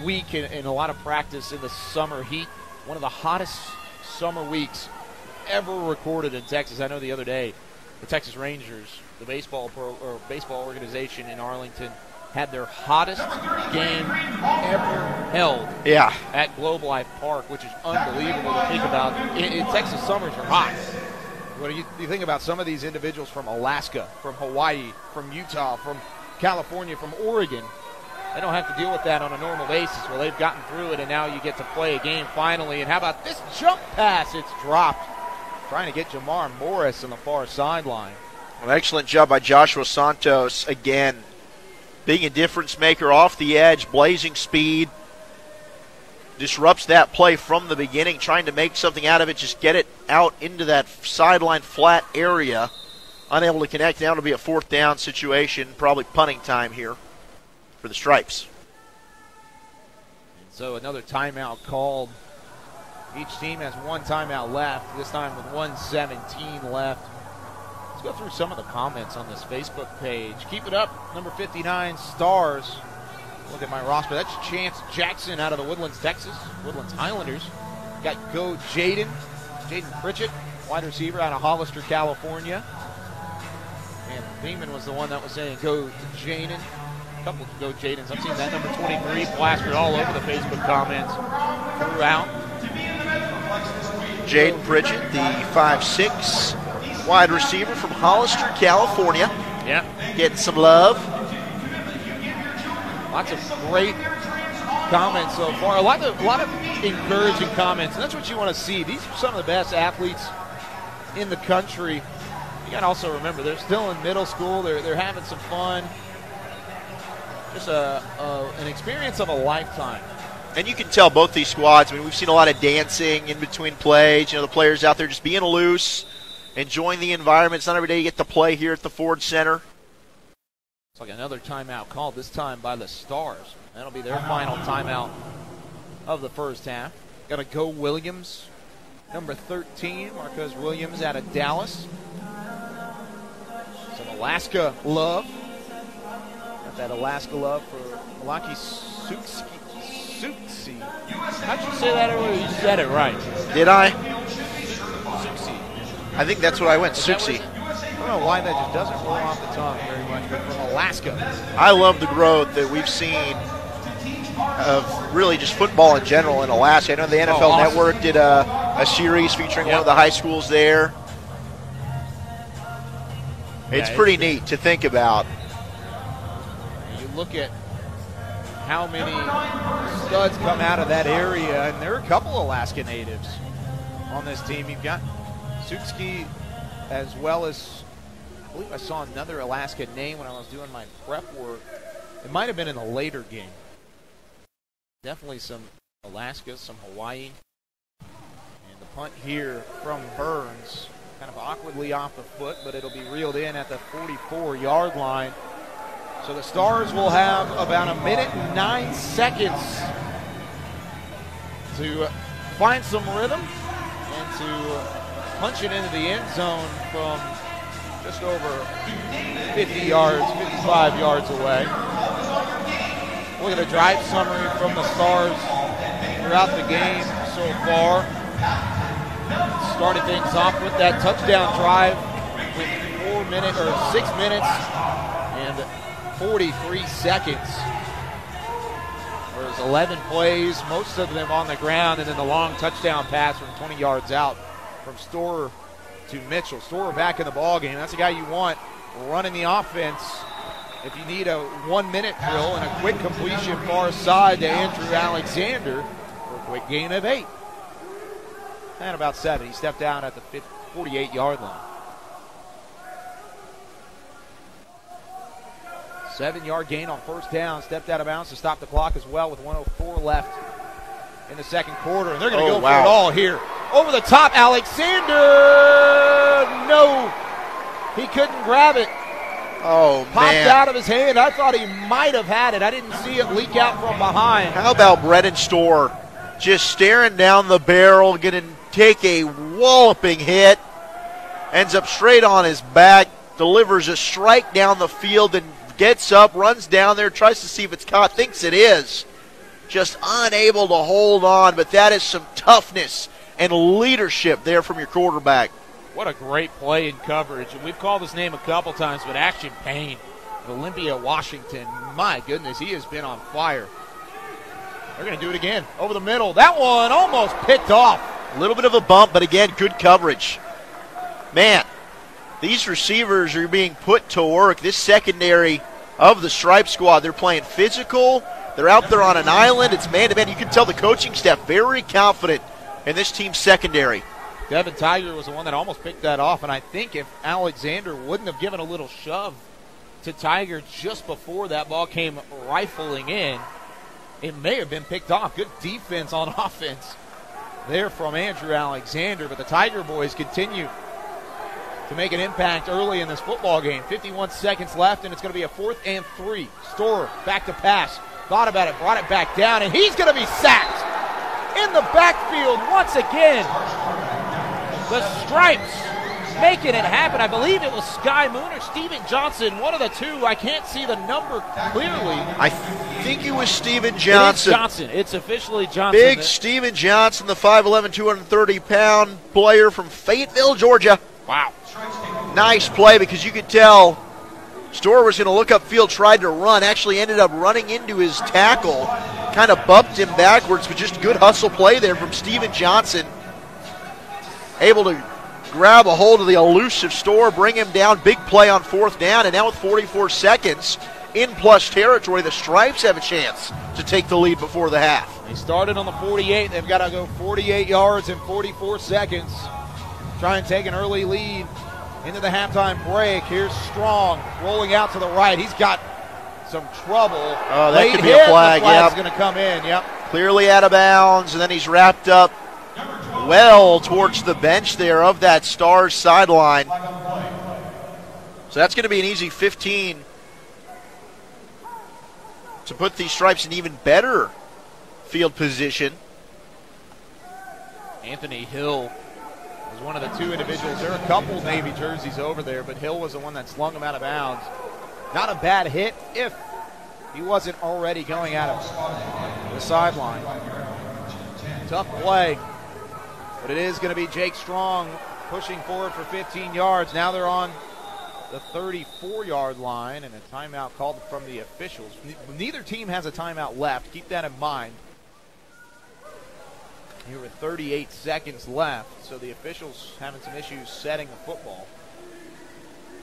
week and a lot of practice in the summer heat. One of the hottest summer weeks ever recorded in Texas. I know the other day the Texas Rangers, the baseball organization in Arlington, had their hottest game ever held at Globe Life Park, which is unbelievable to think about. Texas summers are hot. What do you think about some of these individuals from Alaska, from Hawaii, from Utah, from California, from Oregon? They don't have to deal with that on a normal basis. Well, they've gotten through it, and now you get to play a game finally. And how about this jump pass? It's dropped. Trying to get Jamar Morris on the far sideline. An excellent job by Joshua Santos. Again, being a difference maker off the edge, blazing speed. Disrupts that play from the beginning, trying to make something out of it, just get it out into that sideline flat area. Unable to connect. Now it'll be a fourth down situation, probably punting time here for the Stripes. And so another timeout called. Each team has one timeout left, this time with 1:17 left. Let's go through some of the comments on this Facebook page. Keep it up, number 59, Stars. Look at my roster. That's Chance Jackson out of the Woodlands, Texas. Woodlands Highlanders. Got Jaden Pritchett, wide receiver out of Hollister, California. Beeman was the one that was saying go Jaden. A couple of go Jadens. I've seen that number 23 plastered all over the Facebook comments throughout. Jaden Pritchett, the 5'6" wide receiver from Hollister, California. Yeah. Getting some love. Lots of great comments so far. A lot of encouraging comments, and that's what you want to see. These are some of the best athletes in the country. You got to also remember they're still in middle school. They're having some fun. Just an experience of a lifetime. And you can tell both these squads. I mean, we've seen a lot of dancing in between plays. You know, the players out there just being loose, enjoying the environment. It's not every day you get to play here at the Ford Center. It's like another timeout called, this time by the Stars. That'll be their final timeout of the first half. Got a Go Williams, number 13, Marcus Williams out of Dallas. Some Alaska love. Got that Alaska love for Malaki Suksi. How'd you say that earlier? You said it right. Did I? Suksi. I think that's what I went, Suksi. I don't know why that just doesn't roll off the tongue very much, but from Alaska. I love the growth that we've seen of really just football in general in Alaska. I know the NFL awesome. Network did a series featuring one of the high schools there. It's pretty neat to think about. You look at how many studs come out of that area, and there are a couple Alaska natives on this team. You've got Suski, as well as, I believe I saw another Alaska name when I was doing my prep work. It might have been in a later game. Definitely some Alaska, some Hawaii. And the punt here from Burns, kind of awkwardly off the foot, but it'll be reeled in at the 44-yard line. So the Stars will have about 1 minute and 9 seconds to find some rhythm and to punch it into the end zone from just over 50 yards, 55 yards away. Look at a drive summary from the Stars throughout the game so far. Started things off with that touchdown drive with 6 minutes and 43 seconds. There's 11 plays, most of them on the ground, and then the long touchdown pass from 20 yards out from Storer to Mitchell. Storer back in the ballgame. That's the guy you want running the offense. If you need a 1-minute drill and a quick completion far side to Andrew Alexander for a quick gain of 8. And about 7. He stepped down at the 48-yard line. 7-yard gain on first down. Stepped out of bounds to stop the clock as well with 1:04 left in the second quarter. And they're going to go for it all here. Over the top, Alexander! No! He couldn't grab it. Oh, Popped man. out of his hand. I thought he might have had it. I didn't see it leak out from behind. How about Brennan Storr just staring down the barrel, take a walloping hit, ends up straight on his back, delivers a strike down the field, and gets up, runs down there, tries to see if it's caught, thinks it is. Just unable to hold on, but that is some toughness and leadership there from your quarterback. What a great play in coverage. And we've called his name a couple times, but Action Payne of Olympia, Washington. My goodness, he has been on fire. They're going to do it again. Over the middle. That one almost picked off. A little bit of a bump, but again, good coverage. Man, these receivers are being put to work. This secondary of the Stripe squad, they're playing physical. They're out there on an island. It's man-to-man. You can tell the coaching staff very confident in this team's secondary. Devin Tiger was the one that almost picked that off, and I think if Alexander wouldn't have given a little shove to Tiger just before that ball came rifling in, it may have been picked off. Good defense on offense there from Andrew Alexander, but the Tiger boys continue to make an impact early in this football game. 51 seconds left, and it's going to be a 4th and 3. Storer back to pass. Thought about it, brought it back down, and he's going to be sacked in the backfield once again. The Stripes making it happen. I believe it was Sky Moon or Steven Johnson, one of the two. I can't see the number clearly. I think it was Steven Johnson. It is Johnson. It's officially Johnson. Big Steven Johnson, the 5'11", 230-pound player from Fayetteville, Georgia. Wow. Nice play because you could tell Storer was going to look upfield, tried to run, actually ended up running into his tackle, kind of bumped him backwards, but just good hustle play there from Steven Johnson. Able to grab a hold of the elusive Storer, bring him down, big play on 4th down, and now with 44 seconds in plus territory, the Stripes have a chance to take the lead before the half. They started on the 48. They've got to go 48 yards in 44 seconds. Try and take an early lead into the halftime break. Here's Strong rolling out to the right. He's got some trouble. Oh, that could be a flag. The flag's going to come in, yep. Clearly out of bounds, and then he's wrapped up well towards the bench there of that Stars sideline. So that's going to be an easy 15 to put these Stripes in even better field position. Anthony Hill was one of the two individuals. There are a couple Navy jerseys over there, but Hill was the one that slung him out of bounds. Not a bad hit if he wasn't already going out of the sideline. Tough play, but it is going to be Jake Strong pushing forward for 15 yards. Now they're on the 34-yard line, and a timeout called from the officials. Neither team has a timeout left. Keep that in mind. Here with 38 seconds left, so the officials having some issues setting the football.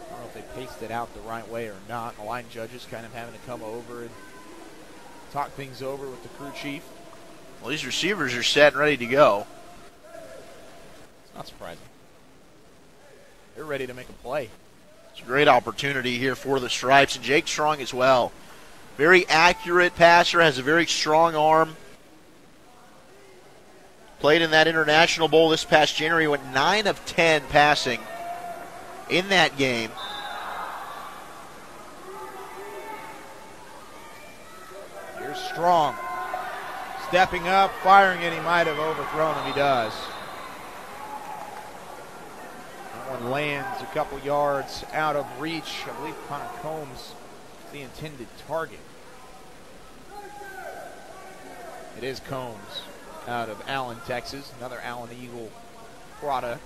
I don't know if they paced it out the right way or not. The line judges kind of having to come over and talk things over with the crew chief. Well, these receivers are set and ready to go. It's not surprising. They're ready to make a play. It's a great opportunity here for the Stripes, and Jake Strong as well. Very accurate passer, has a very strong arm. Played in that International Bowl this past January, went 9 of 10 passing in that game. Here's Strong. Stepping up, firing it. He might have overthrown him. He does. That one lands a couple yards out of reach. I believe Connor Combs is the intended target. It is Combs out of Allen, Texas. Another Allen Eagle product.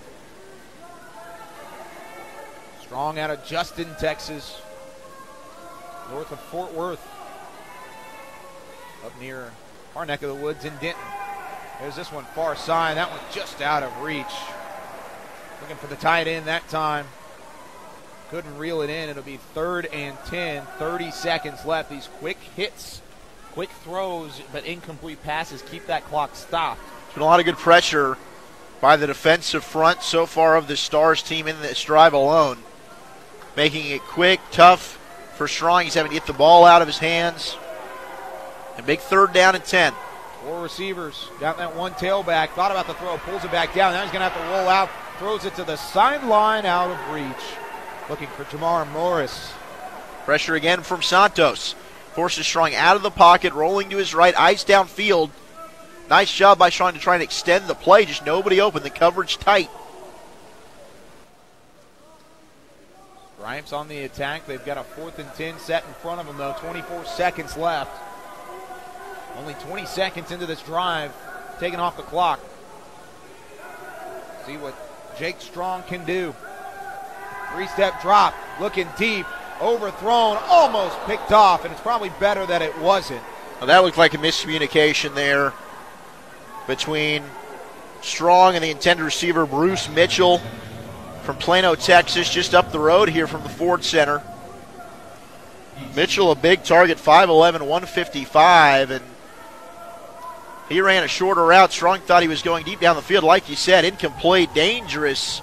Strong out of Justin, Texas. North of Fort Worth. Up near our neck of the woods in Denton. There's this one far side. That one just out of reach. Looking for the tight end that time. Couldn't reel it in. It'll be 3rd and 10. 30 seconds left. These quick hits, quick throws, but incomplete passes keep that clock stopped. There's been a lot of good pressure by the defensive front so far of the Stars team in this drive alone. Making it quick, tough for Strong. He's having to get the ball out of his hands. A big 3rd down and 10. 4 receivers. Got that one tailback. Thought about the throw. Pulls it back down. Now he's going to have to roll out. Throws it to the sideline out of reach. Looking for Jamar Morris. Pressure again from Santos. Forces Strong out of the pocket. Rolling to his right. Eyes downfield. Nice job by Strong to try and extend the play. Just nobody open. The coverage tight. Stripes on the attack. They've got a 4th and 10 set in front of them, though. 24 seconds left. Only 20 seconds into this drive, taking off the clock. See what Jake Strong can do. 3-step drop, looking deep, overthrown, almost picked off, and it's probably better that it wasn't. Well, that looked like a miscommunication there between Strong and the intended receiver, Bruce Mitchell from Plano, Texas, just up the road here from the Ford Center. Mitchell, a big target, 5'11", 155, and he ran a shorter route. Strong thought he was going deep down the field. Like you said, incomplete, dangerous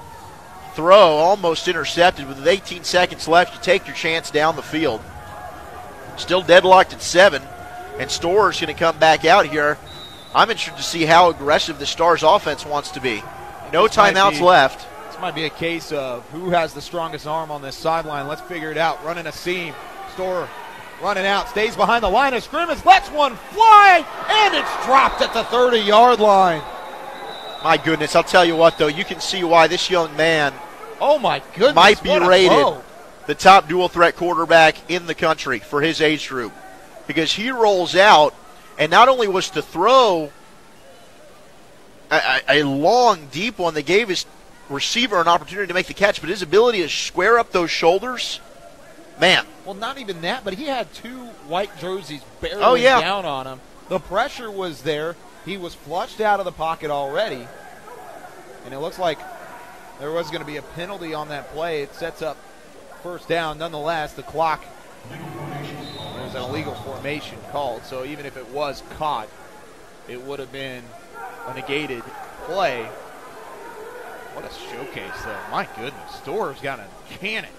throw, almost intercepted. With 18 seconds left, you take your chance down the field. Still deadlocked at 7, and Storer's going to come back out here. I'm interested to see how aggressive the Stars offense wants to be. No timeouts left. This might be a case of who has the strongest arm on this sideline. Let's figure it out. Running a seam. Storer running out, stays behind the line of scrimmage, lets one fly, and it's dropped at the 30-yard line. My goodness, I'll tell you what, though, you can see why this young man might be rated the top dual-threat quarterback in the country for his age group. Because he rolls out, and not only was to throw a long, deep one that gave his receiver an opportunity to make the catch, but his ability to square up those shoulders man. Well, not even that, but he had 2 white jerseys barreling down on him. The pressure was there. He was flushed out of the pocket already. And it looks like there was going to be a penalty on that play. It sets up first down. Nonetheless, the clock, there's an illegal formation called. So even if it was caught, it would have been a negated play. What a showcase, though. My goodness. Storr's got a cannon.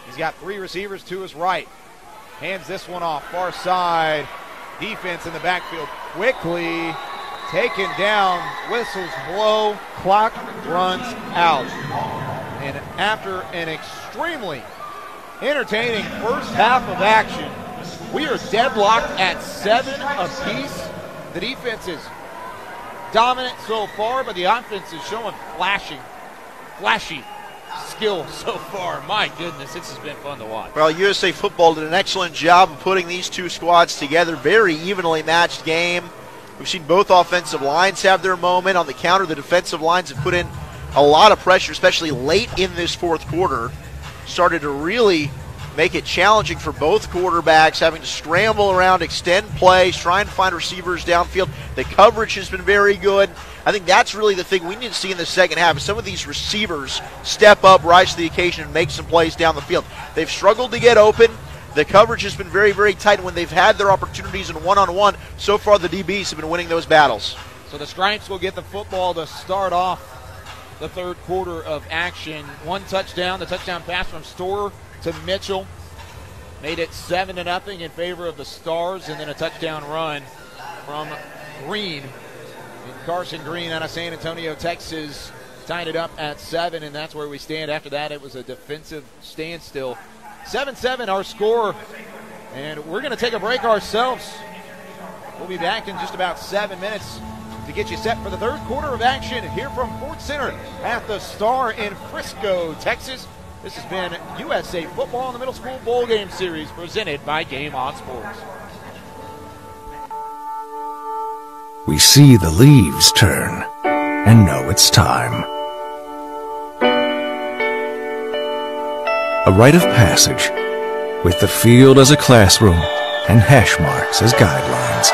He's got 3 receivers to his right. Hands this one off. Far side. Defense in the backfield quickly taken down. Whistles blow. Clock runs out. And after an extremely entertaining first half of action, we are deadlocked at 7 apiece. The defense is dominant so far, but the offense is showing flashy skill so far. My goodness, this has been fun to watch. Well, USA Football did an excellent job of putting these 2 squads together. Very evenly matched game. We've seen both offensive lines have their moment. On the counter, the defensive lines have put in a lot of pressure, especially late in this fourth quarter. Started to really make it challenging for both quarterbacks, having to scramble around, extend plays, trying to find receivers downfield. The coverage has been very good. I think that's really the thing we need to see in the second half. Some of these receivers step up, rise to the occasion, and make some plays down the field. They've struggled to get open. The coverage has been very, very tight. When they've had their opportunities in one-on-one, so far the DBs have been winning those battles. So the Stripes will get the football to start off the third quarter of action. 1 touchdown, the touchdown pass from Storr to Mitchell made it 7-0 in favor of the Stars, and then a touchdown run from Green. And Carson Green out of San Antonio, Texas, tied it up at 7, and that's where we stand. After that, it was a defensive standstill. 7-7 our score, and we're going to take a break ourselves. We'll be back in just about 7 minutes to get you set for the third quarter of action here from Ford Center at the Star in Frisco, Texas. This has been USA Football in the Middle School Bowl Game Series presented by Game On Sports. We see the leaves turn and know it's time. A rite of passage with the field as a classroom and hash marks as guidelines.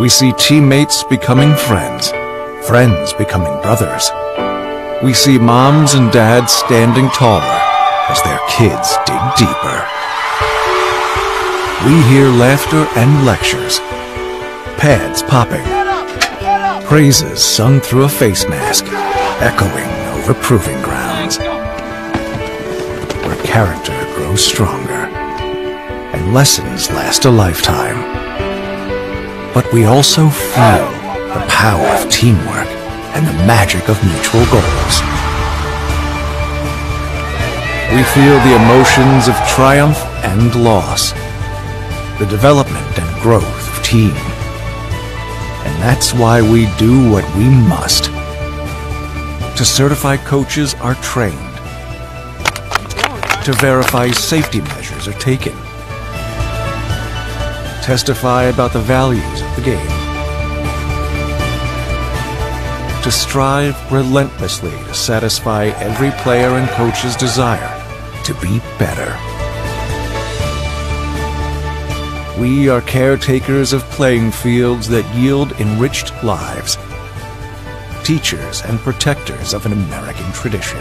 We see teammates becoming friends, friends becoming brothers. We see moms and dads standing taller as their kids dig deeper. We hear laughter and lectures, pads popping, praises sung through a face mask, echoing over proving grounds, where character grows stronger and lessons last a lifetime. But we also feel the power of teamwork and the magic of mutual goals. We feel the emotions of triumph and loss, the development and growth of team. And that's why we do what we must to certify coaches are trained, to verify safety measures are taken, testify about the values of the game, to strive relentlessly to satisfy every player and coach's desire to be better. We are caretakers of playing fields that yield enriched lives, teachers and protectors of an American tradition.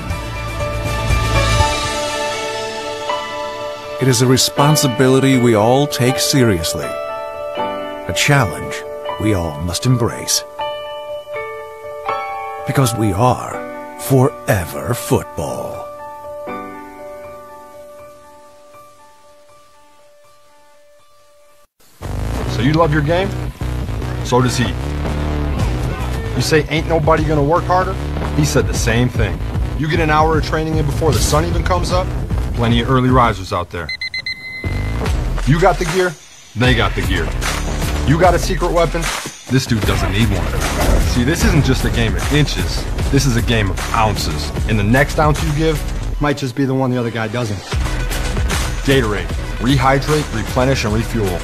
It is a responsibility we all take seriously, a challenge we all must embrace. Because we are forever football. So you love your game? So does he. You say ain't nobody gonna work harder? He said the same thing. You get an hour of training in before the sun even comes up, plenty of early risers out there. You got the gear, they got the gear. You got a secret weapon, this dude doesn't need one. See, this isn't just a game of inches, this is a game of ounces. And the next ounce you give might just be the one the other guy doesn't. Gatorade. Rehydrate, replenish, and refuel.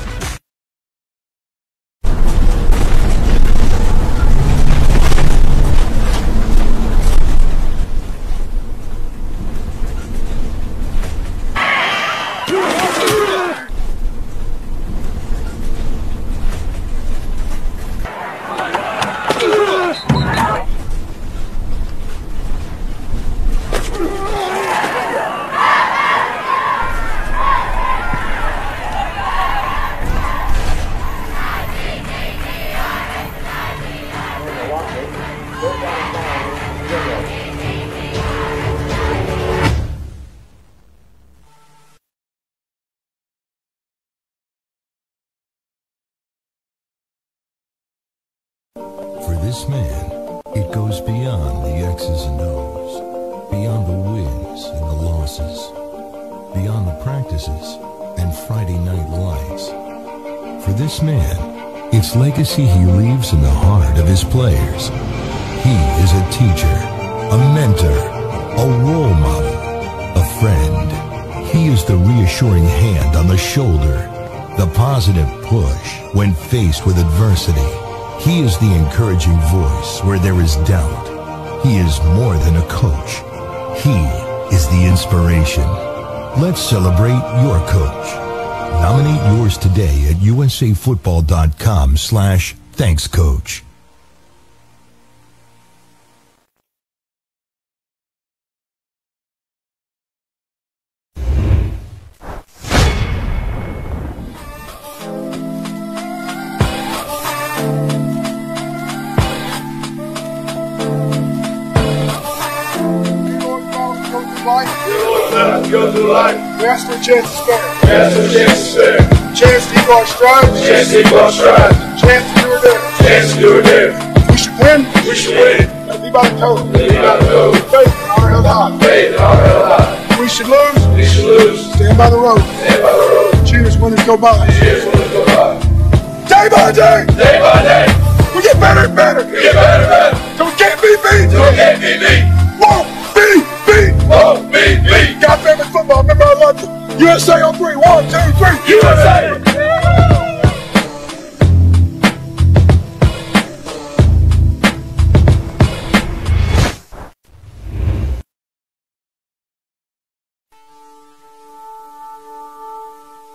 this man, it goes beyond the X's and O's, beyond the wins and the losses, beyond the practices and Friday night lights. For this man, it's legacy he leaves in the heart of his players. He is a teacher, a mentor, a role model, a friend. He is the reassuring hand on the shoulder, the positive push when faced with adversity. He is the encouraging voice where there is doubt. He is more than a coach. He is the inspiration. Let's celebrate your coach. Nominate yours today at usafootball.com/thankscoach. Go through life. Yes, the chance is fair. Yes, the chance is fair. Chance to equal our strides. Chance to equal our strides. Chance to do or dare. Chance to do or dare. We should win. We should win. Lead by the code. Lead by the code. Faith and honor held high. Faith and honor held high. We should lose. We should lose. Stand by the road. Stand by the road. Cheers when it go by. Cheers when it go by. Day by day. Day by day. We get better and better. We get better and better. So we can't be beat. So we can't be beat. Won't be beat. Won't be beat. God family football. Remember I love you. USA on 3. 1, 2, 3. USA.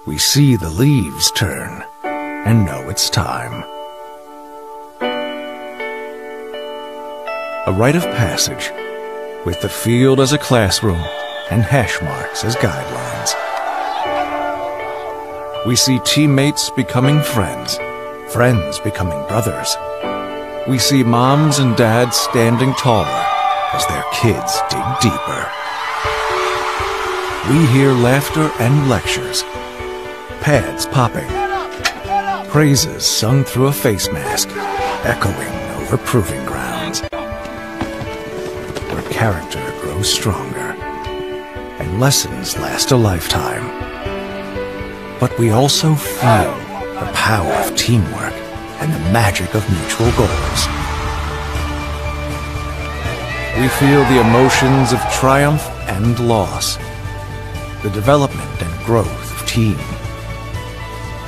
We see the leaves turn and know it's time. A rite of passage with the field as a classroom and hash marks as guidelines. We see teammates becoming friends, friends becoming brothers. We see moms and dads standing taller as their kids dig deeper. We hear laughter and lectures, pads popping, praises sung through a face mask, echoing over proving grounds, where character grows stronger and lessons last a lifetime. But we also feel the power of teamwork and the magic of mutual goals. We feel the emotions of triumph and loss, the development and growth of team.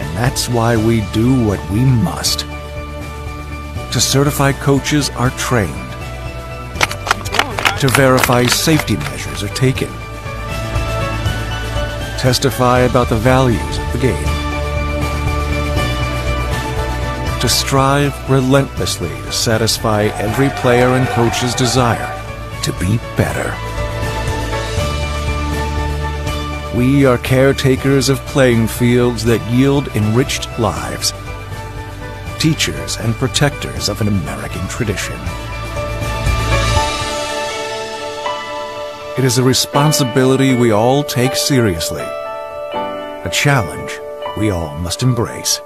And that's why we do what we must. To certified coaches are trained. To verify safety measures are taken. Testify about the values of the game. To strive relentlessly to satisfy every player and coach's desire to be better. We are caretakers of playing fields that yield enriched lives, teachers and protectors of an American tradition. It is a responsibility we all take seriously, a challenge we all must embrace,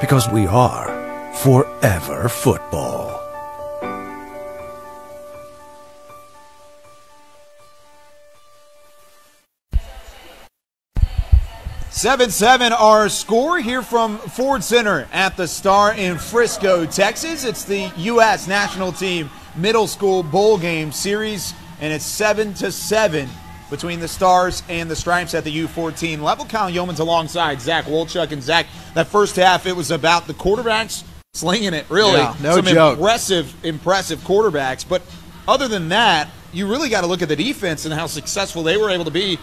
because we are forever football. 7-7 our score here from Ford Center at the Star in Frisco, Texas. It's the U.S. national team middle school bowl game series, and it's 7-7 between the Stars and the Stripes at the U14 level. Kyle Yeoman's alongside Zach Wolchuk. And Zach, that first half, it was about the quarterbacks slinging it, really. Yeah, no Some joke. impressive quarterbacks. But other than that, you really got to look at the defense and how successful they were able to be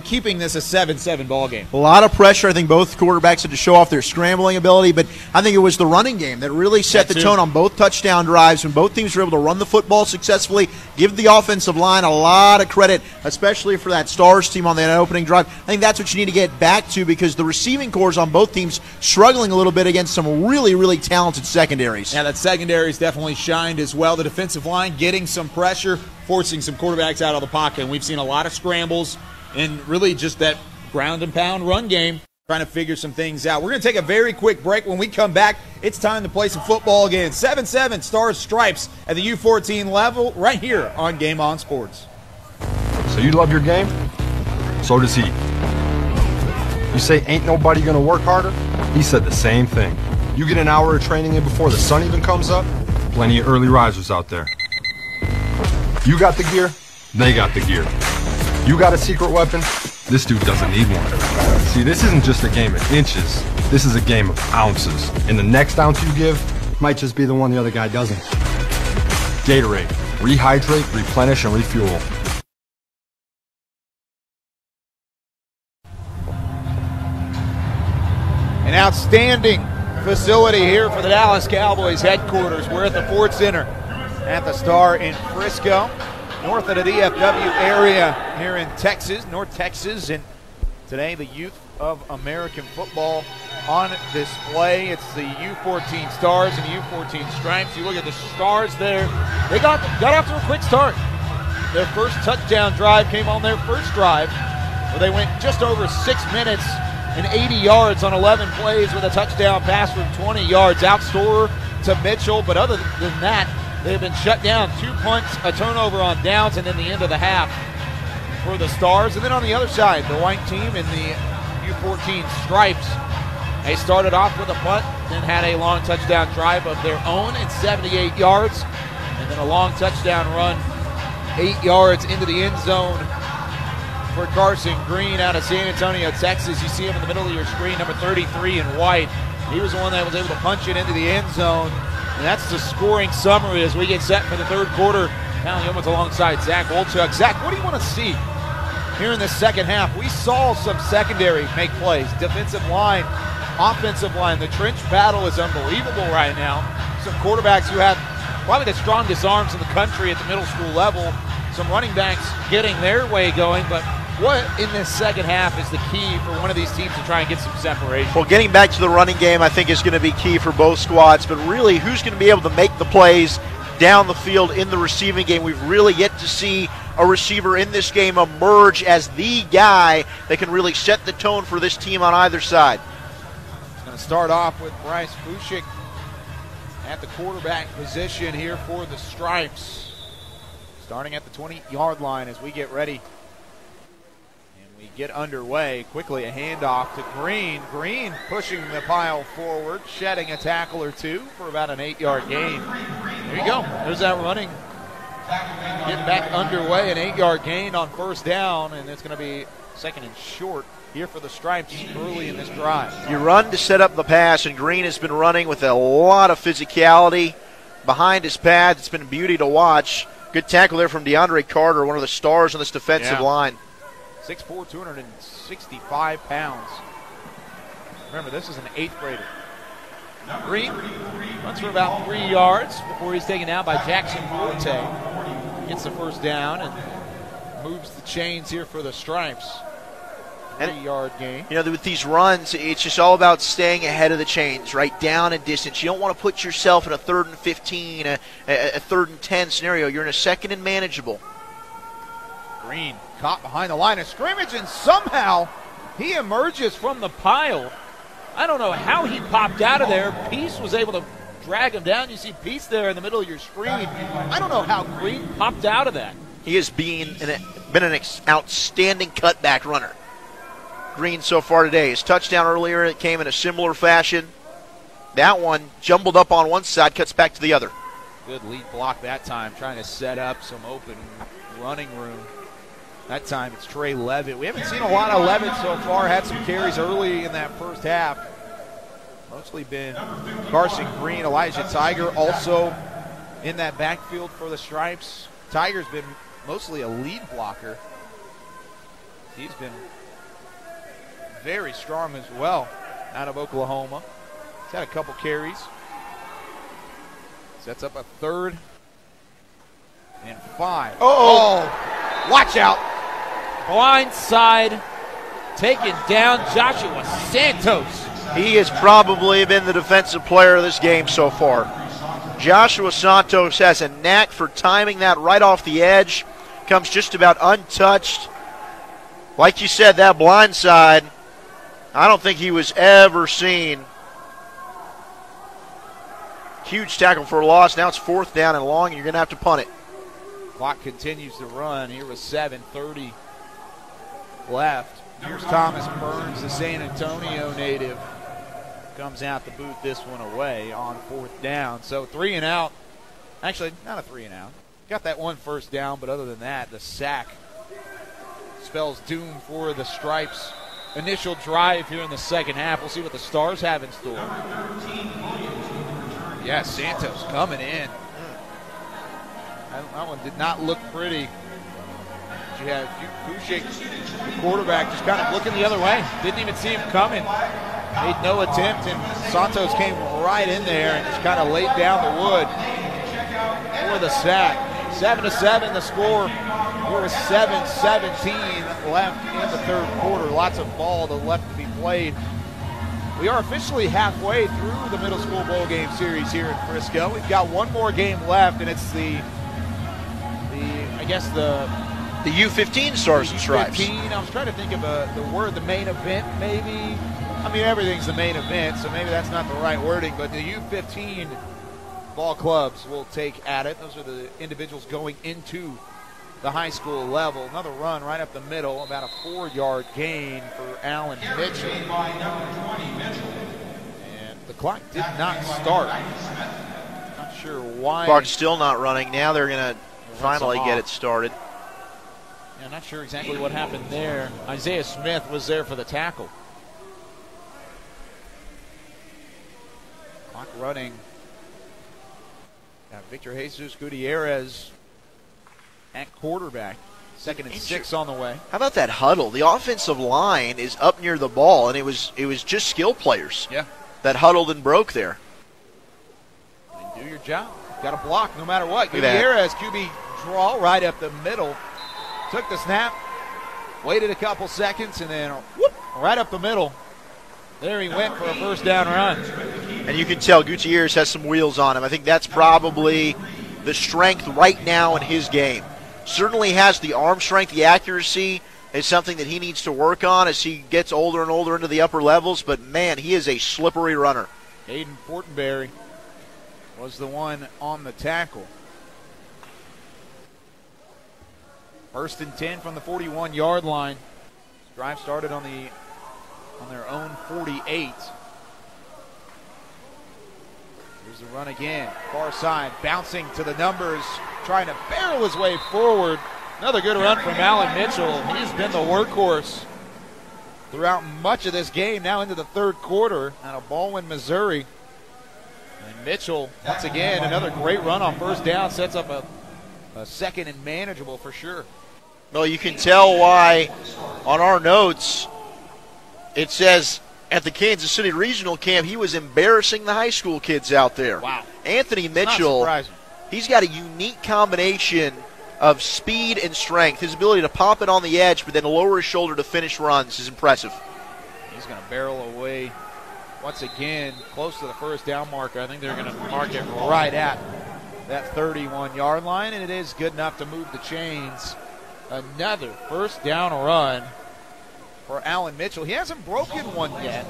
keeping this a 7-7 ball game. A lot of pressure. I think both quarterbacks had to show off their scrambling ability, but I think it was the running game that really set the tone on both touchdown drives when both teams were able to run the football successfully. Give the offensive line a lot of credit, especially for that Stars team on that opening drive. I think that's what you need to get back to, because the receiving cores on both teams struggling a little bit against some really, really talented secondaries. Yeah, that secondary's definitely shined as well. The defensive line getting some pressure, forcing some quarterbacks out of the pocket, and we've seen a lot of scrambles and really just that ground and pound run game trying to figure some things out. We're going to take a very quick break. When we come back, it's time to play some football again. 7-7 Stars Stripes at the U14 level right here on Game On Sports. So you love your game? So does he. You say ain't nobody gonna work harder? He said the same thing. You get an hour of training in before the sun even comes up? Plenty of early risers out there. You got the gear, they got the gear. You got a secret weapon, this dude doesn't need one. See, this isn't just a game of inches, this is a game of ounces. And the next ounce you give might just be the one the other guy doesn't. Gatorade, rehydrate, replenish, and refuel. An outstanding facility here for the Dallas Cowboys headquarters. We're at the Ford Center at the Star in Frisco, north of the DFW area here in Texas, North Texas. And today the youth of American football on display. It's the U14 Stars and the U14 Stripes. You look at the Stars there. They got off to a quick start. Their first touchdown drive came on their first drive, where they went just over 6 minutes and 80 yards on 11 plays with a touchdown pass from 20 yards. Outstorer to Mitchell, but other than that, they've been shut down. 2 punts, a turnover on downs, and then the end of the half for the Stars. And then on the other side, the white team in the U14 Stripes, they started off with a punt, then had a long touchdown drive of their own at 78 yards, and then a long touchdown run 8 yards into the end zone for Carson Green out of San Antonio, Texas. You see him in the middle of your screen, number 33 in white. He was the one that was able to punch it into the end zone. And that's the scoring summary as we get set for the third quarter. Now Yeoman's alongside Zach Olchuk. Zach, what do you want to see here in the second half? We saw some secondary make plays. Defensive line, offensive line. The trench battle is unbelievable right now. Some quarterbacks who have probably the strongest arms in the country at the middle school level. Some running backs getting their way going, but what in this second half is the key for one of these teams to try and get some separation? Well, getting back to the running game, I think, is going to be key for both squads. But really, who's going to be able to make the plays down the field in the receiving game? We've really yet to see a receiver in this game emerge as the guy that can really set the tone for this team on either side. It's going to start off with Bryce Fushik at the quarterback position here for the Stripes. Starting at the 20-yard line as we get ready. We get underway. Quickly a handoff to Green. Green pushing the pile forward, shedding a tackle or two for about an 8-yard gain. There you go. There's that running. Getting back underway, an 8-yard gain on first down, and it's going to be second and short here for the Stripes early in this drive. You run to set up the pass, and Green has been running with a lot of physicality behind his pads. It's been a beauty to watch. Good tackle there from DeAndre Carter, one of the stars on this defensive line. 6'4", 265 pounds. Remember, this is an 8th grader. Green runs for about 3 yards before he's taken down by Jackson Forte. Gets the first down and moves the chains here for the Stripes. 3-yard gain. You know, with these runs, it's just all about staying ahead of the chains, right? Down and distance. You don't want to put yourself in a 3rd and 15, a 3rd and 10 scenario. You're in a 2nd and manageable. Green caught behind the line of scrimmage, and somehow he emerges from the pile. I don't know how he popped out of there. Peace was able to drag him down. You see Peace there in the middle of your screen. I don't know how Green popped out of that. He has been an outstanding cutback runner. Green so far today. His touchdown earlier, it came in a similar fashion. That one jumbled up on one side, cuts back to the other. Good lead block that time, trying to set up some open running room. That time it's Trey Levitt. We haven't seen a lot of Levitt so far. Had some carries early in that first half. Mostly been Carson Green, Elijah Tiger also in that backfield for the Stripes. Tiger's been mostly a lead blocker. He's been very strong as well out of Oklahoma. He's had a couple carries. Sets up a 3rd and 5. Oh, watch out. Blind side, taken down Joshua Santos. He has probably been the defensive player of this game so far. Joshua Santos has a knack for timing that right off the edge. Comes just about untouched. Like you said, that blind side, I don't think he was ever seen. Huge tackle for a loss. Now it's 4th down and long, and you're going to have to punt it. Clock continues to run. Here with 7:30 left. Here's Thomas Burns, the San Antonio native. Comes out to boot this one away on 4th down. So 3 and out. Actually, not a 3 and out. Got that one first down, but other than that, the sack spells doom for the Stripes. Initial drive here in the second half. We'll see what the Stars have in store. Yeah, Santos coming in. That one did not look pretty. You had Kushik, the quarterback, just kind of looking the other way. Didn't even see him coming. Made no attempt, and Santos came right in there and just kind of laid down the wood for the sack. 7-7 the score. Here was 7:17 left in the third quarter. Lots of ball left to be played. We are officially halfway through the middle school bowl game series here in Frisco. We've got one more game left, and it's the U15 Stars and Stripes. I was trying to think of the word, the main event, maybe. I mean, everything's the main event, so maybe that's not the right wording, but the U15 ball clubs will take at it. Those are the individuals going into the high school level. Another run right up the middle, about a 4-yard gain for Allen Mitchell. And the clock did not start. Not sure why. Clock's still not running. Now they're going to finally get it started. Yeah, I'm not sure exactly what happened there. Isaiah Smith was there for the tackle. Clock running. Got Victor Jesus Gutierrez at quarterback. 2nd and 6 on the way. How about that huddle? The offensive line is up near the ball, and it was just skill players that huddled and broke there. And do your job. Got to block no matter what. Gutierrez, QB draw right up the middle. Took the snap, waited a couple seconds, and then whoop, right up the middle. There he went for a first down run. And you can tell Gutierrez has some wheels on him. I think that's probably the strength right now in his game. Certainly has the arm strength, the accuracy is something that he needs to work on as he gets older and older into the upper levels. But, man, he is a slippery runner. Aiden Fortenberry was the one on the tackle. 1st and 10 from the 41-yard line. Drive started on their own 48. Here's the run again. Far side, bouncing to the numbers, trying to barrel his way forward. Another good run from Allen Mitchell. He's been the workhorse throughout much of this game, now into the third quarter out of Baldwin, Missouri. And Mitchell, once again, another great run on first down, sets up a second and manageable for sure. Well, you can tell why on our notes it says at the Kansas City Regional Camp he was embarrassing the high school kids out there. Wow. Anthony Mitchell, he's got a unique combination of speed and strength. His ability to pop it on the edge but then lower his shoulder to finish runs is impressive. He's going to barrel away once again close to the first down marker. I think they're going to mark it right at that 31-yard line, and it is good enough to move the chains. Another first down run for Allen Mitchell. He hasn't broken one yet.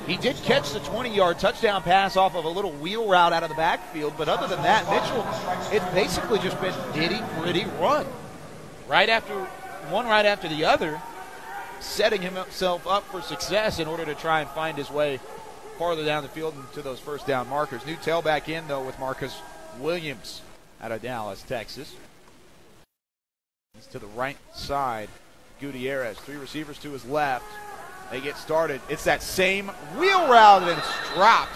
He did catch the 20-yard touchdown pass off of a little wheel route out of the backfield, but other than that, Mitchell, it's basically just been nitty-gritty run. Right after the other, setting himself up for success in order to try and find his way farther down the field into those first down markers. New tailback in, though, with Marcus Williams out of Dallas, Texas. He's to the right side. Gutierrez, 3 receivers to his left. They get started. It's that same wheel route, and it's dropped.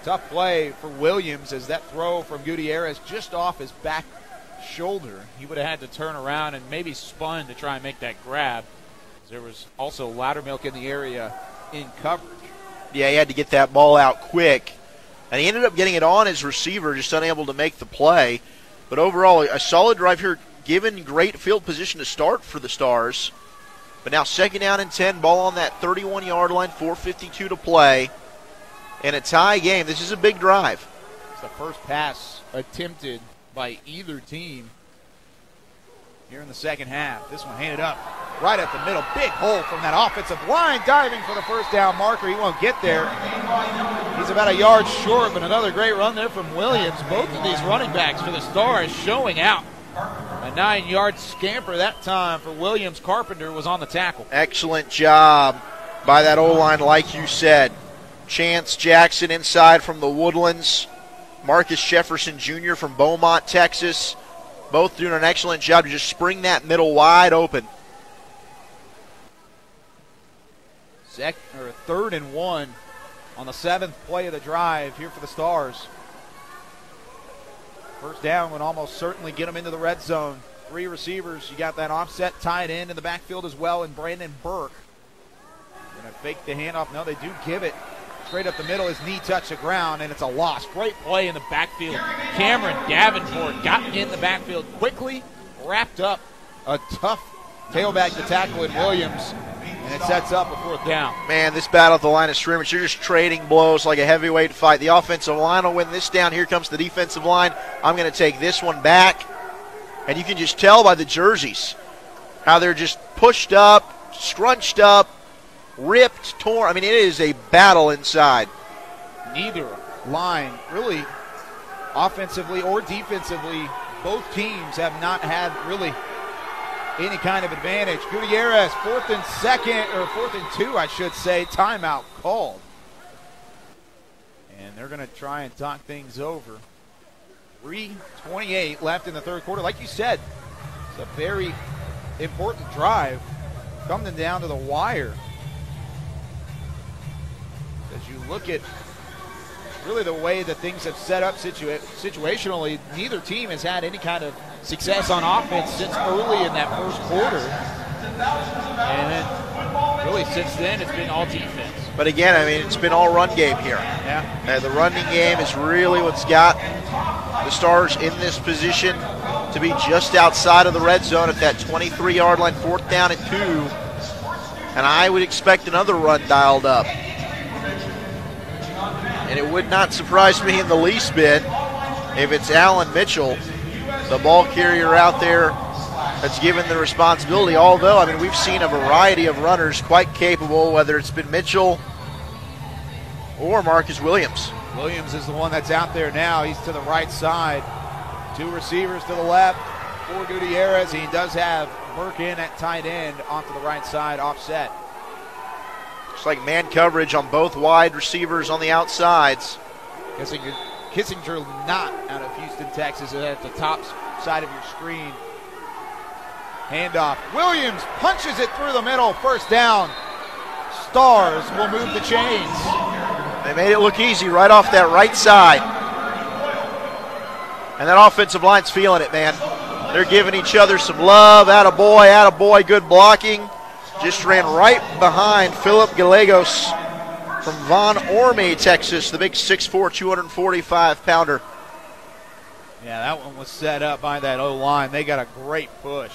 Tough play for Williams as that throw from Gutierrez just off his back shoulder. He would have had to turn around and maybe spun to try and make that grab. There was also Loudermilk in the area in coverage. Yeah, he had to get that ball out quick. And he ended up getting it on his receiver, just unable to make the play. But overall, a solid drive here, given great field position to start for the Stars. But now 2nd down and 10, ball on that 31-yard line, 4:52 to play. And a tie game. This is a big drive. It's the first pass attempted by either team here in the second half. This one handed up right at the middle. Big hole from that offensive line, diving for the first down marker. He won't get there. He's about a yard short, but another great run there from Williams. Both of these running backs for the Stars showing out. A 9-yard scamper that time for Williams. Carpenter was on the tackle. Excellent job by that O-line, like you said. Chance Jackson inside from the Woodlands. Marcus Jefferson Jr. from Beaumont, Texas. Both doing an excellent job to just spring that middle wide open. 3rd and 1 on the 7th play of the drive here for the Stars. First down would almost certainly get them into the red zone. 3 receivers. You got that offset tight end in the backfield as well, and Brandon Burke. Going to fake the handoff. No, they do give it. Straight up the middle, his knee touched the ground, and it's a loss. Great play in the backfield. Cameron Davenport got in the backfield quickly, wrapped up a tough tailback to tackle in Williams, and it sets up a 4th down. Man, this battle at the line of scrimmage, you're just trading blows like a heavyweight fight. The offensive line will win this down. Here comes the defensive line. I'm going to take this one back. And you can just tell by the jerseys how they're just pushed up, scrunched up, ripped, torn. I mean, it is a battle inside. Neither line, really, offensively or defensively, both teams have not had really any kind of advantage. Gutierrez, 4th and 2, I should say, timeout called. And they're going to try and talk things over. 3:28 left in the 3rd quarter. Like you said, it's a very important drive coming down to the wire. As you look at really the way that things have set up situationally, neither team has had any kind of success on offense since early in that 1st quarter. And then really since then it's been all defense. But again, I mean, it's been all run game here. Yeah. The running game is really what's got the Stars in this position to be just outside of the red zone at that 23-yard line, 4th down and 2. And I would expect another run dialed up. And it would not surprise me in the least bit if it's Allen Mitchell, the ball carrier out there that's given the responsibility. Although, I mean, we've seen a variety of runners quite capable, whether it's been Mitchell or Marcus Williams. Williams is the one that's out there now. He's to the right side. 2 receivers to the left for Gutierrez. He does have Burke in at tight end off to the right side, offset. Looks like man coverage on both wide receivers on the outsides. Kissinger not out of Houston, Texas, at the top side of your screen. Handoff. Williams punches it through the middle. 1st down. Stars will move the chains. They made it look easy right off that right side. And that offensive line's feeling it, man. They're giving each other some love. Attaboy, good blocking. Just ran right behind Philip Gallegos from Von Orme, Texas, the big 6'4", 245-pounder. Yeah, that one was set up by that O-line. They got a great push.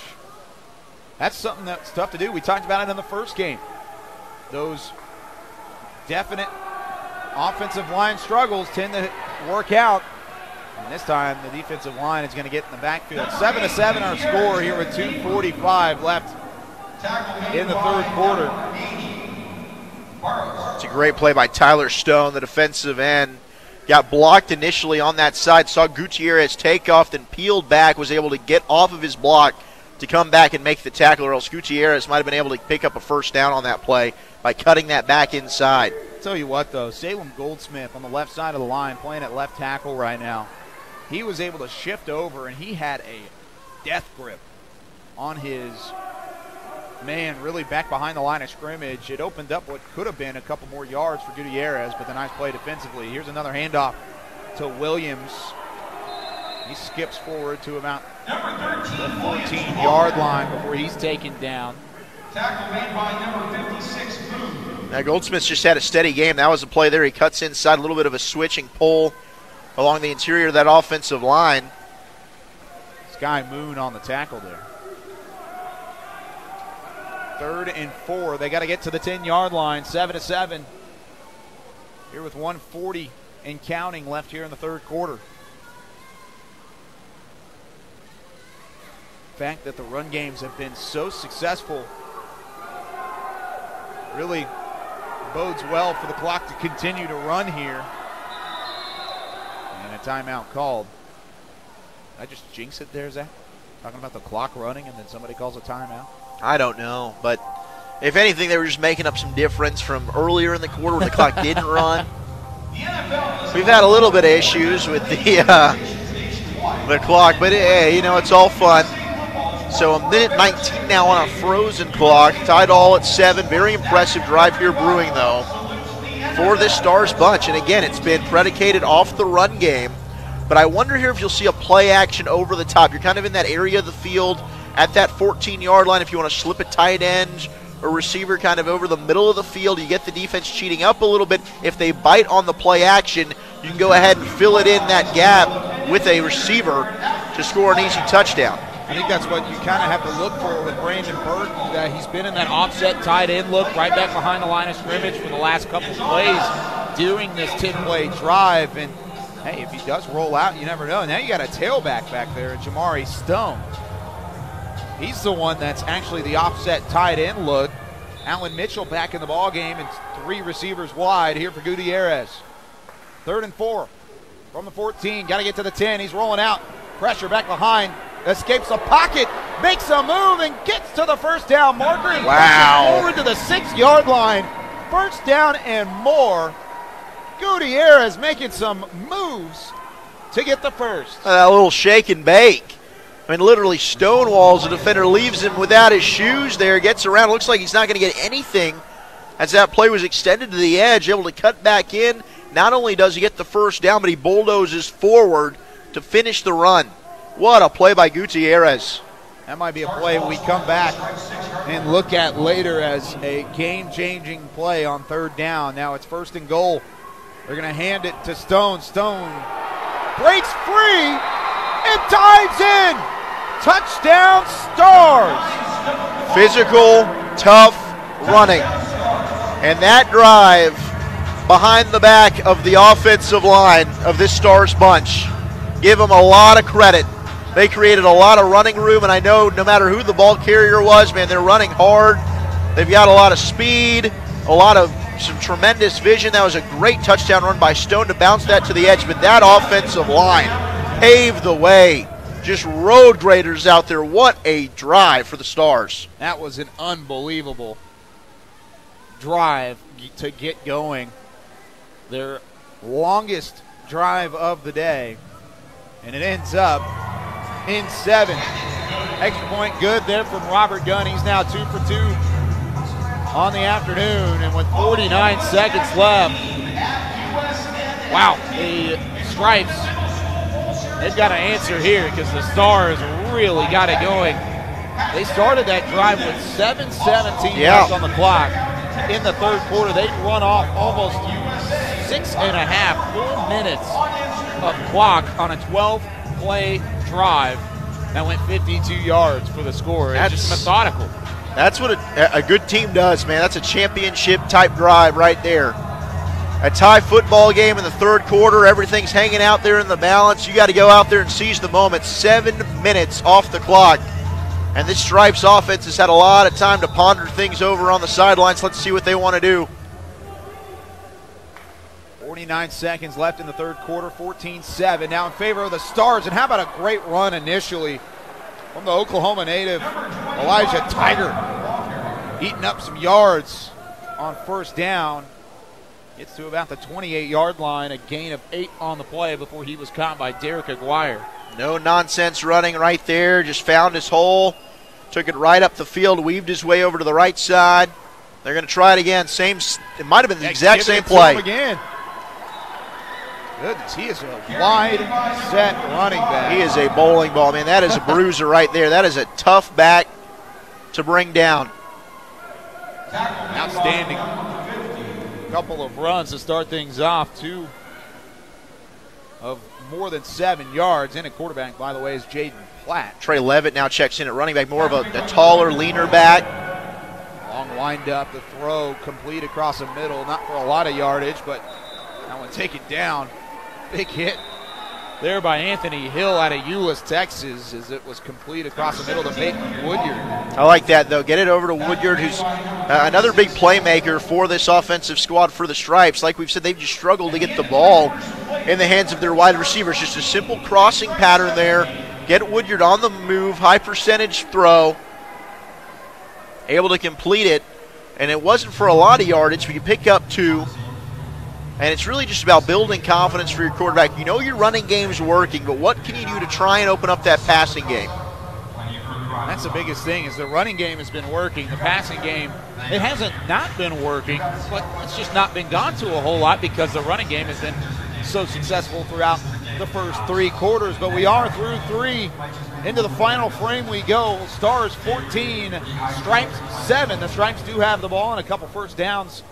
That's something that's tough to do. We talked about it in the first game. Those definite offensive line struggles tend to work out. And this time, the defensive line is going to get in the backfield. 7-7 our score here with 2:45 left in the 3rd quarter. It's a great play by Tyler Stone, the defensive end. Got blocked initially on that side, saw Gutierrez take off, then peeled back, was able to get off of his block to come back and make the tackle, or else Gutierrez might have been able to pick up a 1st down on that play by cutting that back inside. I'll tell you what, though, Salem Goldsmith on the left side of the line playing at left tackle right now. He was able to shift over, and he had a death grip on his man really back behind the line of scrimmage. It opened up what could have been a couple more yards for Gutierrez, but the nice play defensively. Here's another handoff to Williams. He skips forward to about the 14-yard line before he's taken down. Tackle made by number 56, Boone. Now Goldsmith's just had a steady game. That was a play there. He cuts inside, a little bit of a switching pull along the interior of that offensive line. Sky Moon on the tackle there. 3rd and 4. They got to get to the 10-yard line. 7-7. Here with 1:40 and counting left here in the 3rd quarter. The fact that the run games have been so successful really bodes well for the clock to continue to run here. And a timeout called. Did I just jinx it there, Zach? Talking about the clock running and then somebody calls a timeout? I don't know, but if anything, they were just making up some difference from earlier in the quarter when the clock didn't run. We've had a little bit of issues with the clock, but hey, you know, it's all fun. So a minute 19 now on a frozen clock, tied all at 7. Very impressive drive here brewing, though, for this Stars bunch. And again, it's been predicated off the run game. But I wonder here if you'll see a play action over the top. You're kind of in that area of the field at that 14-yard line. If you want to slip a tight end or receiver kind of over the middle of the field, you get the defense cheating up a little bit. If they bite on the play action, you can go ahead and fill it in that gap with a receiver to score an easy touchdown. I think that's what you kind of have to look for with Brandon Burke. He's been in that offset tight end look right back behind the line of scrimmage for the last couple of plays during this 10-play drive. And, hey, if he does roll out, you never know. Now you got a tailback back there, Jamari Stone. He's the one that's actually the offset tight end look. Allen Mitchell back in the ball game and 3 receivers wide here for Gutierrez. 3rd and 4 from the 14. Got to get to the 10. He's rolling out. Pressure back behind. Escapes the pocket. Makes a move and gets to the first down marker. And forward to the 6-yard line. First down and more. Gutierrez making some moves to get the first. A little shake and bake. I mean, literally stonewalls the defender, leaves him without his shoes there, gets around. Looks like he's not going to get anything as that play was extended to the edge, able to cut back in. Not only does he get the first down, but he bulldozes forward to finish the run. What a play by Gutierrez. That might be a play we come back and look at later as a game-changing play on 3rd down. Now it's 1st and goal. They're going to hand it to Stone. Stone breaks free and dives in. Touchdown, Stars. Physical, tough running. And that drive behind the back of the offensive line of this Stars bunch, give them a lot of credit. They created a lot of running room, and I know no matter who the ball carrier was, man, they're running hard. They've got a lot of speed, some tremendous vision. That was a great touchdown run by Stone to bounce that to the edge, but that offensive line paved the way. Just road graders out there. What a drive for the Stars. That was an unbelievable drive to get going. Their longest drive of the day, and it ends up in 7. Extra point good there from Robert Gunn. He's now 2 for 2 on the afternoon, and with 49 seconds left, wow, the Stripes, they've got to answer here because the Stars really got it going. They started that drive with 7:17 left on the clock. In the 3rd quarter, they run off almost 6.5 full minutes of clock on a 12-play drive that went 52 yards for the score. It's just methodical. That's what a good team does, man. That's a championship-type drive right there. A tie football game in the 3rd quarter. Everything's hanging out there in the balance. You got to go out there and seize the moment. 7 minutes off the clock. And this Stripes offense has had a lot of time to ponder things over on the sidelines. Let's see what they want to do. 49 seconds left in the 3rd quarter, 14-7. Now in favor of the Stars. And how about a great run initially from the Oklahoma native, Elijah Tiger, eating up some yards on 1st down. Gets to about the 28-yard line, a gain of 8 on the play before he was caught by Derek Aguirre. No nonsense running right there, just found his hole, took it right up the field, weaved his way over to the right side. They're going to try it again. It might have been the exact same play. Again. Goodness, he is a wide set running back. He is a bowling ball, man. That is a bruiser right there. That is a tough back to bring down. Outstanding. Couple of runs to start things off. 2 of more than 7 yards. And a quarterback, by the way, is Jaden Platt. Trey Levitt now checks in at running back, more of a taller, leaner back. Long wind up, the throw complete across the middle. Not for a lot of yardage, but that one taken down. Big hit there by Anthony Hill out of Euless, Texas, as it was complete across the middle to Peyton Woodyard. I like that, though. Get it over to Woodyard, who's another big playmaker for this offensive squad for the Stripes. Like we've said, they've just struggled to get the ball in the hands of their wide receivers. Just a simple crossing pattern there. Get Woodyard on the move, high percentage throw, able to complete it. And it wasn't for a lot of yardage, but you pick up 2. And it's really just about building confidence for your quarterback. You know your running game's working, but what can you do to try and open up that passing game? That's the biggest thing, is the running game has been working. The passing game, it hasn't not been working, but it's just not been gone to a whole lot because the running game has been so successful throughout the first 3 quarters. But we are through 3. Into the final frame we go. Stars 14, Stripes 7. The Stripes do have the ball and a couple first downs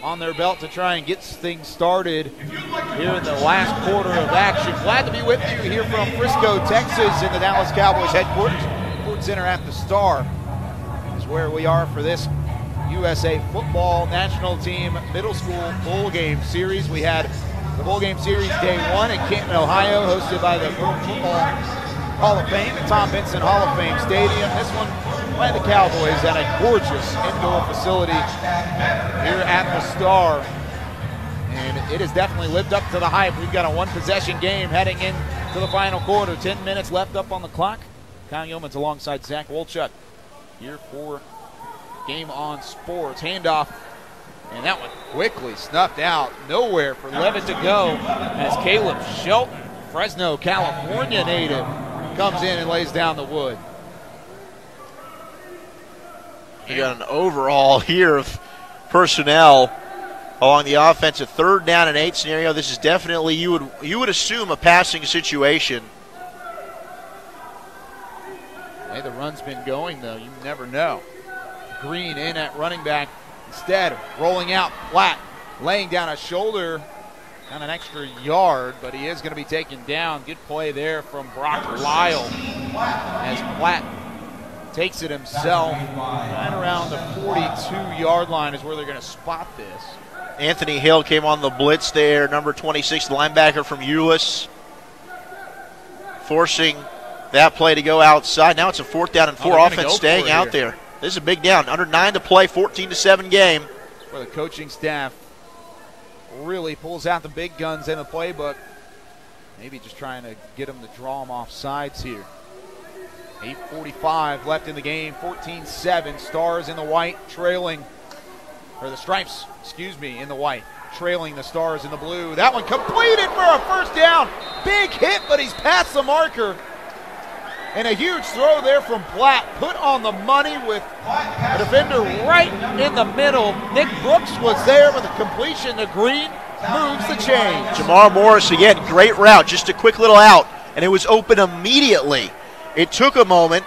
on their belt to try and get things started here in the last quarter of action. Glad to be with you here from Frisco, Texas, in the Dallas Cowboys headquarters. Sports Center at the Star is where we are for this USA Football National Team Middle School Bowl Game Series. We had the Bowl Game Series Day 1 in Canton, Ohio, hosted by the Pro Football Hall of Fame at Tom Benson Hall of Fame Stadium. This one by the Cowboys at a gorgeous indoor facility here at the Star. And it has definitely lived up to the hype. We've got a 1-possession game heading into the final quarter. 10 minutes left up on the clock. Kyle Yeomans alongside Zach Wolchuk here for Game On Sports. Handoff, and that one quickly snuffed out. Nowhere for Levitt to go as Caleb Shelton, Fresno, California native, comes in and lays down the wood. You got an overhaul here of personnel along the offensive 3rd down and 8 scenario. This is definitely, you would assume, a passing situation. Hey, the run's been going, though. You never know. Green in at running back. Instead, rolling out flat, laying down a shoulder, on an extra yard, but he is going to be taken down. Good play there from Brock Lyle as Platt takes it himself. Right around the 42-yard line is where they're going to spot this. Anthony Hill came on the blitz there, number 26, linebacker from Euless, forcing that play to go outside. Now it's a 4th down and 4. Offense staying out there. This is a big down. Under 9 to play, 14-7 game. That's where the coaching staff really pulls out the big guns in the playbook. Maybe just trying to get them to draw them off sides here. 8:45 left in the game, 14-7. Stars in the white, trailing, or the Stripes, excuse me, in the white, trailing the Stars in the blue. That one completed for a first down. Big hit, but he's past the marker. And a huge throw there from Platt, put on the money with a defender right in the middle. Nick Brooks was there with a completion to Green, moves the chains. Jamar Morris again, great route, just a quick little out, and it was open immediately. It took a moment,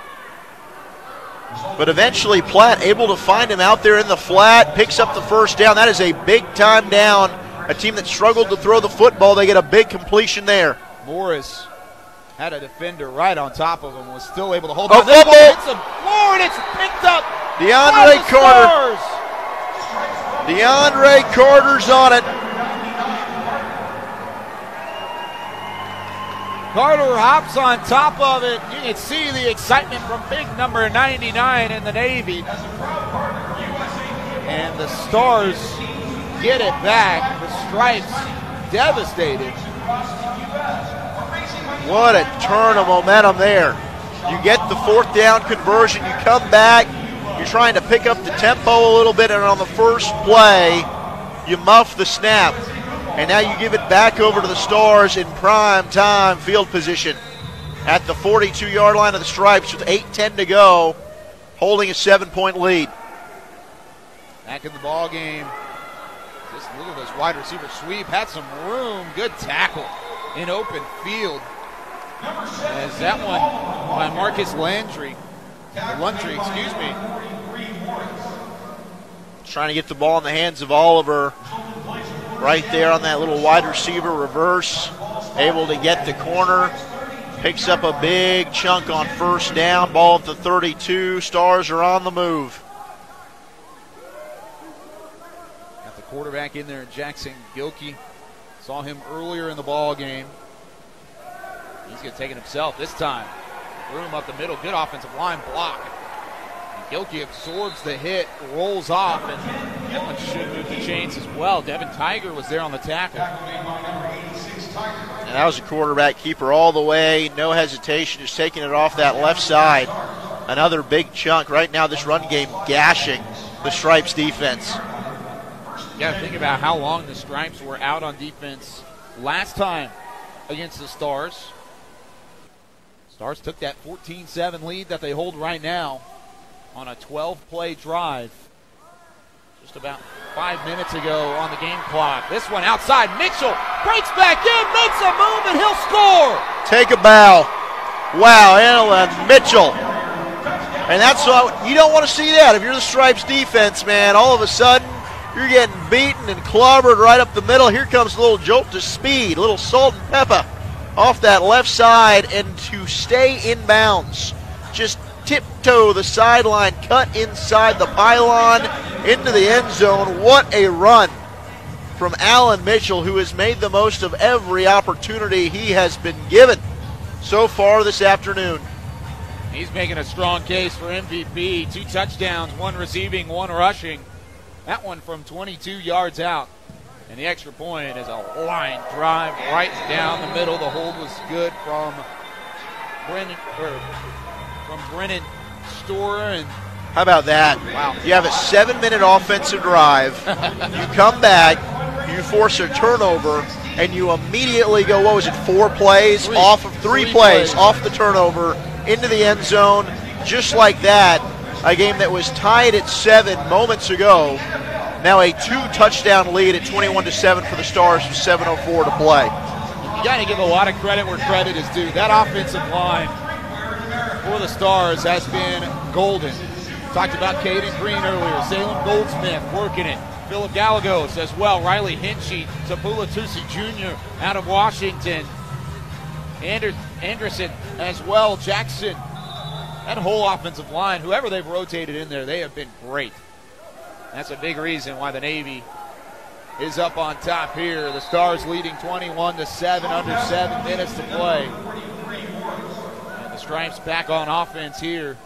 but eventually Platt able to find him out there in the flat, picks up the first down. That is a big-time down. A team that struggled to throw the football, they get a big completion there. Morris had a defender right on top of him, was still able to hold on. This ball hits the floor, and it's picked up. DeAndre Carter. DeAndre Carter's on it. Carter hops on top of it. You can see the excitement from big number 99 in the Navy. And the Stars get it back. The Stripes devastated. What a turn of momentum there. You get the 4th down conversion, you come back, you're trying to pick up the tempo a little bit, and on the first play, you muff the snap. And now you give it back over to the Stars in prime time field position at the 42-yard line of the Stripes with 8:10 to go, holding a 7-point lead. Back in the ball game. Just look at this wide receiver sweep. Had some room. Good tackle in open field. As that one by Marcus Landry, excuse me. Trying to get the ball in the hands of Oliver. Right there on that little wide receiver reverse. Able to get the corner. Picks up a big chunk on first down. Ball at the 32. Stars are on the move. Got the quarterback in there, Jackson Gilkey. Saw him earlier in the ball game. He's going to take it himself this time. Room up the middle. Good offensive line block. Gilkey absorbs the hit, rolls off, and that one should move the chains as well. Devin Tiger was there on the tackle. And that was a quarterback keeper all the way. No hesitation, just taking it off that left side. Another big chunk. Right now, this run game gashing the Stripes defense. You got to think about how long the Stripes were out on defense last time against the Stars. Stars took that 14-7 lead that they hold right now on a 12-play drive just about 5 minutes ago on the game clock. This one outside. Mitchell breaks back in, makes a move, and he'll score. Take a bow. Wow, Alan Mitchell. And that's what you don't want to see that. If you're the Stripes defense, man, all of a sudden you're getting beaten and clobbered right up the middle. Here comes a little jolt to speed, a little salt and pepper off that left side, and to stay in bounds. Just tiptoe the sideline, cut inside the pylon into the end zone. What a run from Alan Mitchell, who has made the most of every opportunity he has been given so far this afternoon. He's making a strong case for MVP. 2 touchdowns, 1 receiving, 1 rushing. That one from 22 yards out. And the extra point is a line drive right down the middle. The hold was good from Brennan Storer. And how about that? Wow. You have a 7-minute offensive drive. You come back, you force a turnover, and you immediately go, what was it, 4 plays? Three plays off the turnover into the end zone. Just like that, a game that was tied at 7 moments ago. Now a 2-touchdown lead at 21-7 for the Stars with 7:04 to play. You got to give a lot of credit where credit is due. That offensive line for the Stars has been golden. Talked about Caden Green earlier. Salem Goldsmith working it. Philip Gallegos as well. Riley Hinchy, Tabula Tusi Jr. out of Washington. Anderson as well. Jackson. That whole offensive line, whoever they've rotated in there, they have been great. That's a big reason why the Navy is up on top here. The Stars leading 21-7, under 7 minutes to play. And the Stripes back on offense here.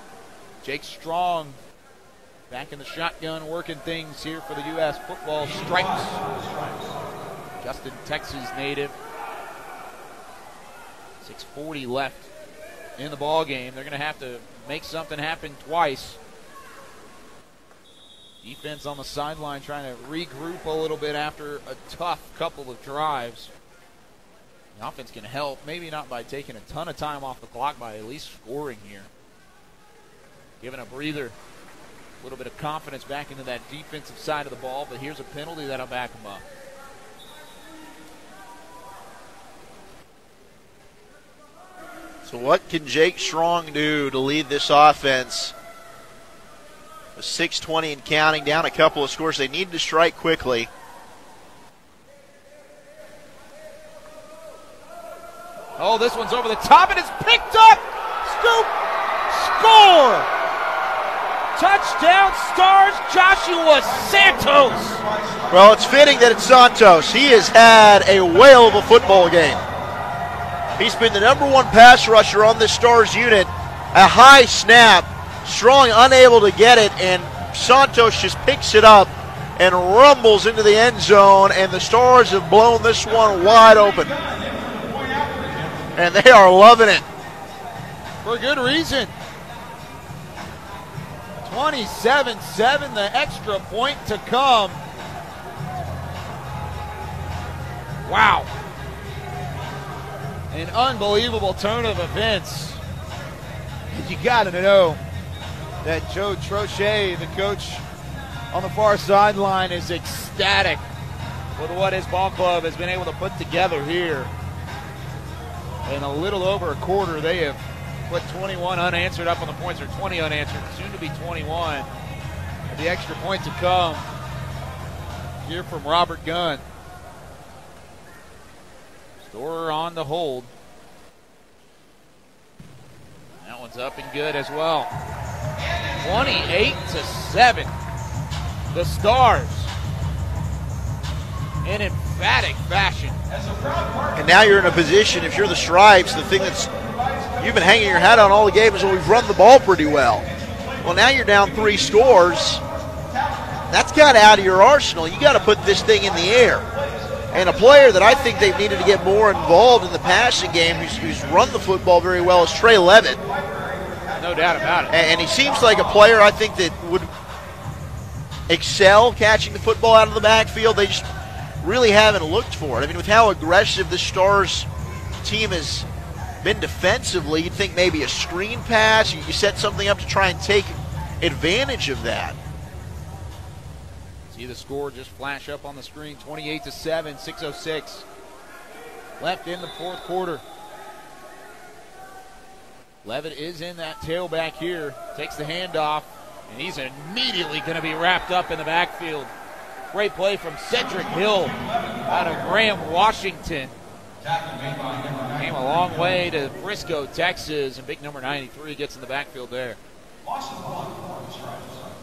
Jake Strong back in the shotgun, working things here for the U.S. football Stripes. Justin, Texas native. 6:40 left in the ball game. They're going to have to make something happen twice. Defense on the sideline trying to regroup a little bit after a tough couple of drives. The offense can help, maybe not by taking a ton of time off the clock, by at least scoring here. Giving a breather, a little bit of confidence back into that defensive side of the ball, but here's a penalty that'll back them up. So what can Jake Strong do to lead this offense? With 6:20 and counting, down a couple of scores. They need to strike quickly. Oh, this one's over the top, and it's picked up. Scoop, score. Touchdown Stars, Joshua Santos. Well, it's fitting that it's Santos. He has had a whale of a football game. He's been the #1 pass rusher on this Stars unit. A high snap. Strong unable to get it, and Santos just picks it up and rumbles into the end zone, and the Stars have blown this one wide open. And they are loving it. For good reason. 27-7, the extra point to come. Wow. An unbelievable turn of events. You got to know that Joe Trochet, the coach on the far sideline, is ecstatic with what his ball club has been able to put together here. In a little over a quarter, they have put 21 unanswered up on the points, or 20 unanswered, soon to be 21. The extra point to come here from Robert Gunn. Storer on the hold. That one's up and good as well. 28-7. The Stars, in emphatic fashion, And now you're in a position, if you're the Stripes, the thing that's you've been hanging your hat on all the game is, well, we've run the ball pretty well. Well, now you're down 3 scores. That's got out of your arsenal. You got to put this thing in the air. And a player that I think they've needed to get more involved in the passing game, who's run the football very well, is Trey Levitt. No doubt about it. And he seems like a player I think that would excel catching the football out of the backfield. They just really haven't looked for it. I mean, with how aggressive the Stars team has been defensively, you'd think maybe a screen pass, you set something up to try and take advantage of that. See the score just flash up on the screen, 28-7, 6:06 left in the fourth quarter. Levitt is in that tailback here, takes the handoff, and he's immediately going to be wrapped up in the backfield. Great play from Cedric Hill out of Graham, Washington. Came a long way to Frisco, Texas, and big number 93 gets in the backfield there.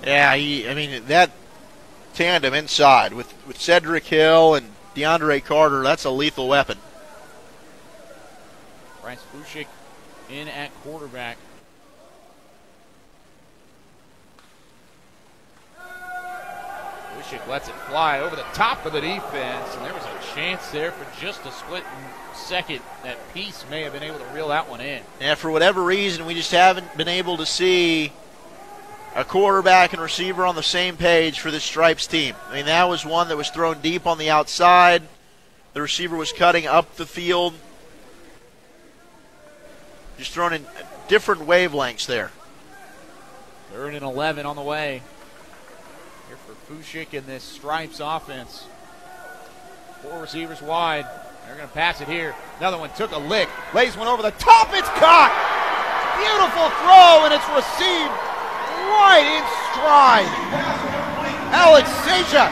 Yeah, that tandem inside with Cedric Hill and DeAndre Carter, that's a lethal weapon. Bryce Fushik in at quarterback. Fushik lets it fly over the top of the defense, and there was a chance there for just a split second that Peace may have been able to reel that one in. Yeah, for whatever reason, we just haven't been able to see a quarterback and receiver on the same page for this Stripes team. I mean, that was one that was thrown deep on the outside. The receiver was cutting up the field. Just thrown in different wavelengths there. 3rd and 11 on the way. Here for Fushik in this Stripes offense. 4 receivers wide. They're going to pass it here. Another one took a lick. Lays one over the top. It's caught. Beautiful throw, and it's received right in stride. Alex Seja.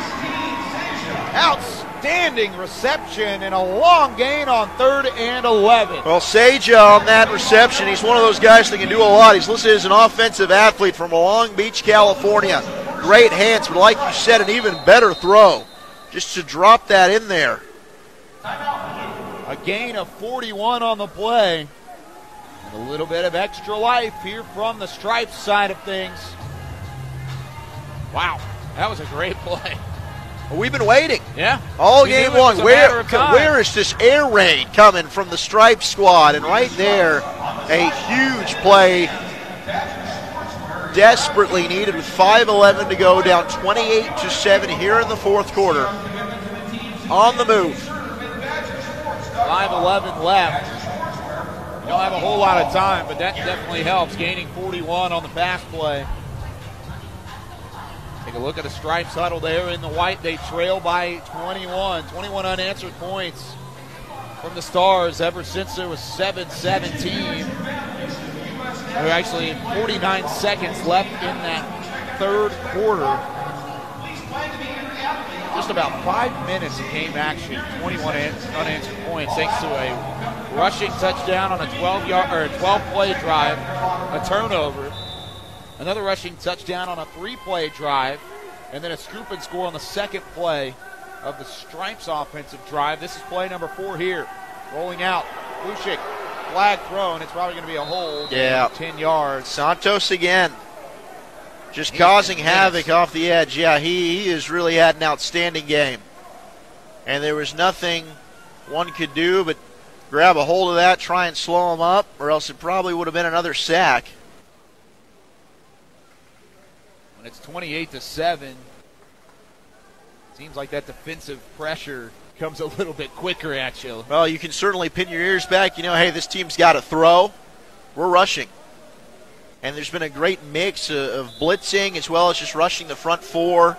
Outstanding reception and a long gain on 3rd and 11. Well, Seja on that reception, he's one of those guys that can do a lot. He's listed as an offensive athlete from Long Beach, California. Great hands, but like you said, an even better throw. Just to drop that in there. A gain of 41 on the play. And a little bit of extra life here from the Stripes side of things. Wow, that was a great play. Well, we've been waiting. Yeah. All game long. Where is this air raid coming from the Stripes squad? And right there, a huge play. Desperately needed with 5:11 to go, down 28-7 here in the fourth quarter. On the move. 5:11 left. You don't have a whole lot of time, but that definitely helps. Gaining 41 on the pass play. Take a look at the Stripes huddle there in the white. They trail by 21. 21 unanswered points from the Stars ever since there was 7-17. There are actually 49 seconds left in that third quarter. Just about 5 minutes of game action. 21 unanswered points thanks to a rushing touchdown on a 12-play drive, a turnover. Another rushing touchdown on a 3-play drive, and then a scoop and score on the second play of the Stripes offensive drive. This is play number 4 here. Rolling out. Fushik, flag thrown. It's probably going to be a hold. Yeah. 10 yards. Santos again. Just causing havoc off the edge. Yeah, he has really had an outstanding game. And there was nothing one could do but grab a hold of that, try and slow him up, or else it probably would have been another sack. When it's 28-7, seems like that defensive pressure comes a little bit quicker at you. Well, you can certainly pin your ears back. You know, hey, this team's got to throw. We're rushing. And there's been a great mix of blitzing as well as just rushing the front 4,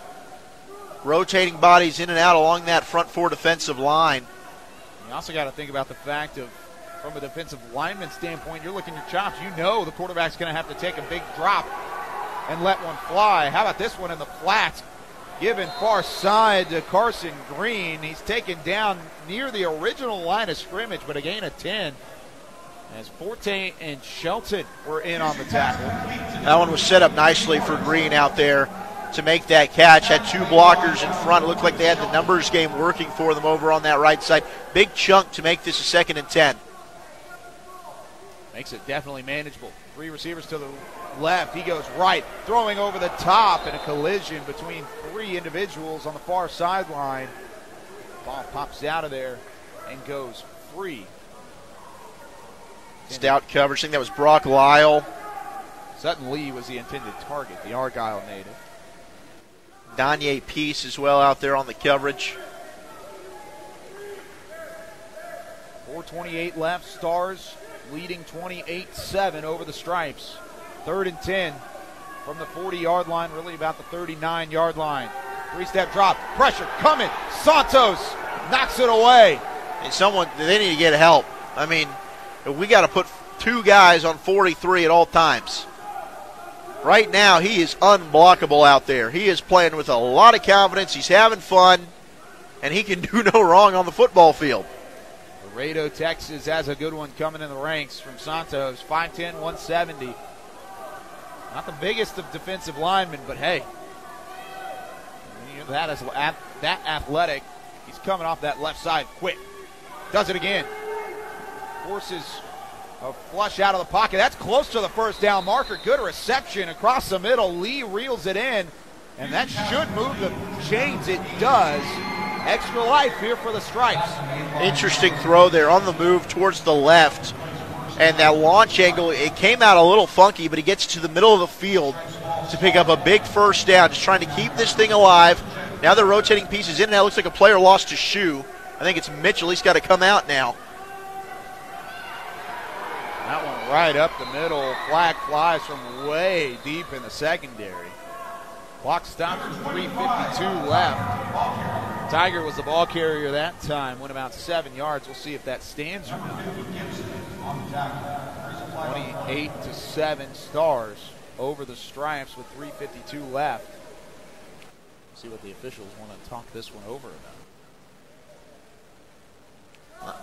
rotating bodies in and out along that front 4 defensive line. You also got to think about the fact of, from a defensive lineman standpoint, you're looking at your chops. You know the quarterback's going to have to take a big drop and let one fly. How about this one in the flats? Given far side to Carson Green. He's taken down near the original line of scrimmage, but a gain of 10. As Forte and Shelton were in on the tackle. That one was set up nicely for Green out there. to make that catch. Had two blockers in front. It looked like they had the numbers game working for them over on that right side. Big chunk to make this a 2nd and 10. Makes it definitely manageable. 3 receivers to the left. He goes right, throwing over the top, and a collision between 3 individuals on the far sideline. Ball pops out of there and goes free. Stout coverage. I think that was Brock Lyle. Sutton Lee was the intended target, the Argyle native. Danye Peace as well out there on the coverage. 4:28 left. Stars leading 28-7 over the Stripes. 3rd and 10 from the 40-yard line, really about the 39-yard line. 3-step drop, pressure coming. Santos knocks it away. And they need to get help. I mean, we got to put 2 guys on 43 at all times. Right now, he is unblockable out there. He is playing with a lot of confidence. He's having fun, and he can do no wrong on the football field. Laredo, Texas has a good one coming in the ranks from Santos. 5'10", 170. Not the biggest of defensive linemen, but hey, that is that athletic. He's coming off that left side quick. Does it again. Forces a flush out of the pocket. That's close to the first down marker. Good reception across the middle. Lee reels it in, and that should move the chains. It does. Extra life here for the Stripes. Interesting throw there on the move towards the left. And that launch angle, it came out a little funky, but he gets to the middle of the field to pick up a big first down, just trying to keep this thing alive. Now they're rotating pieces in, and that looks like a player lost his shoe. I think it's Mitchell. He's got to come out now. That one right up the middle. Flag flies from way deep in the secondary. Clock stops with 3:52 left. Tiger was the ball carrier that time, went about 7 yards. We'll see if that stands or not. 28-7 Stars over the Stripes with 3:52 left. See what the officials want to talk this one over about.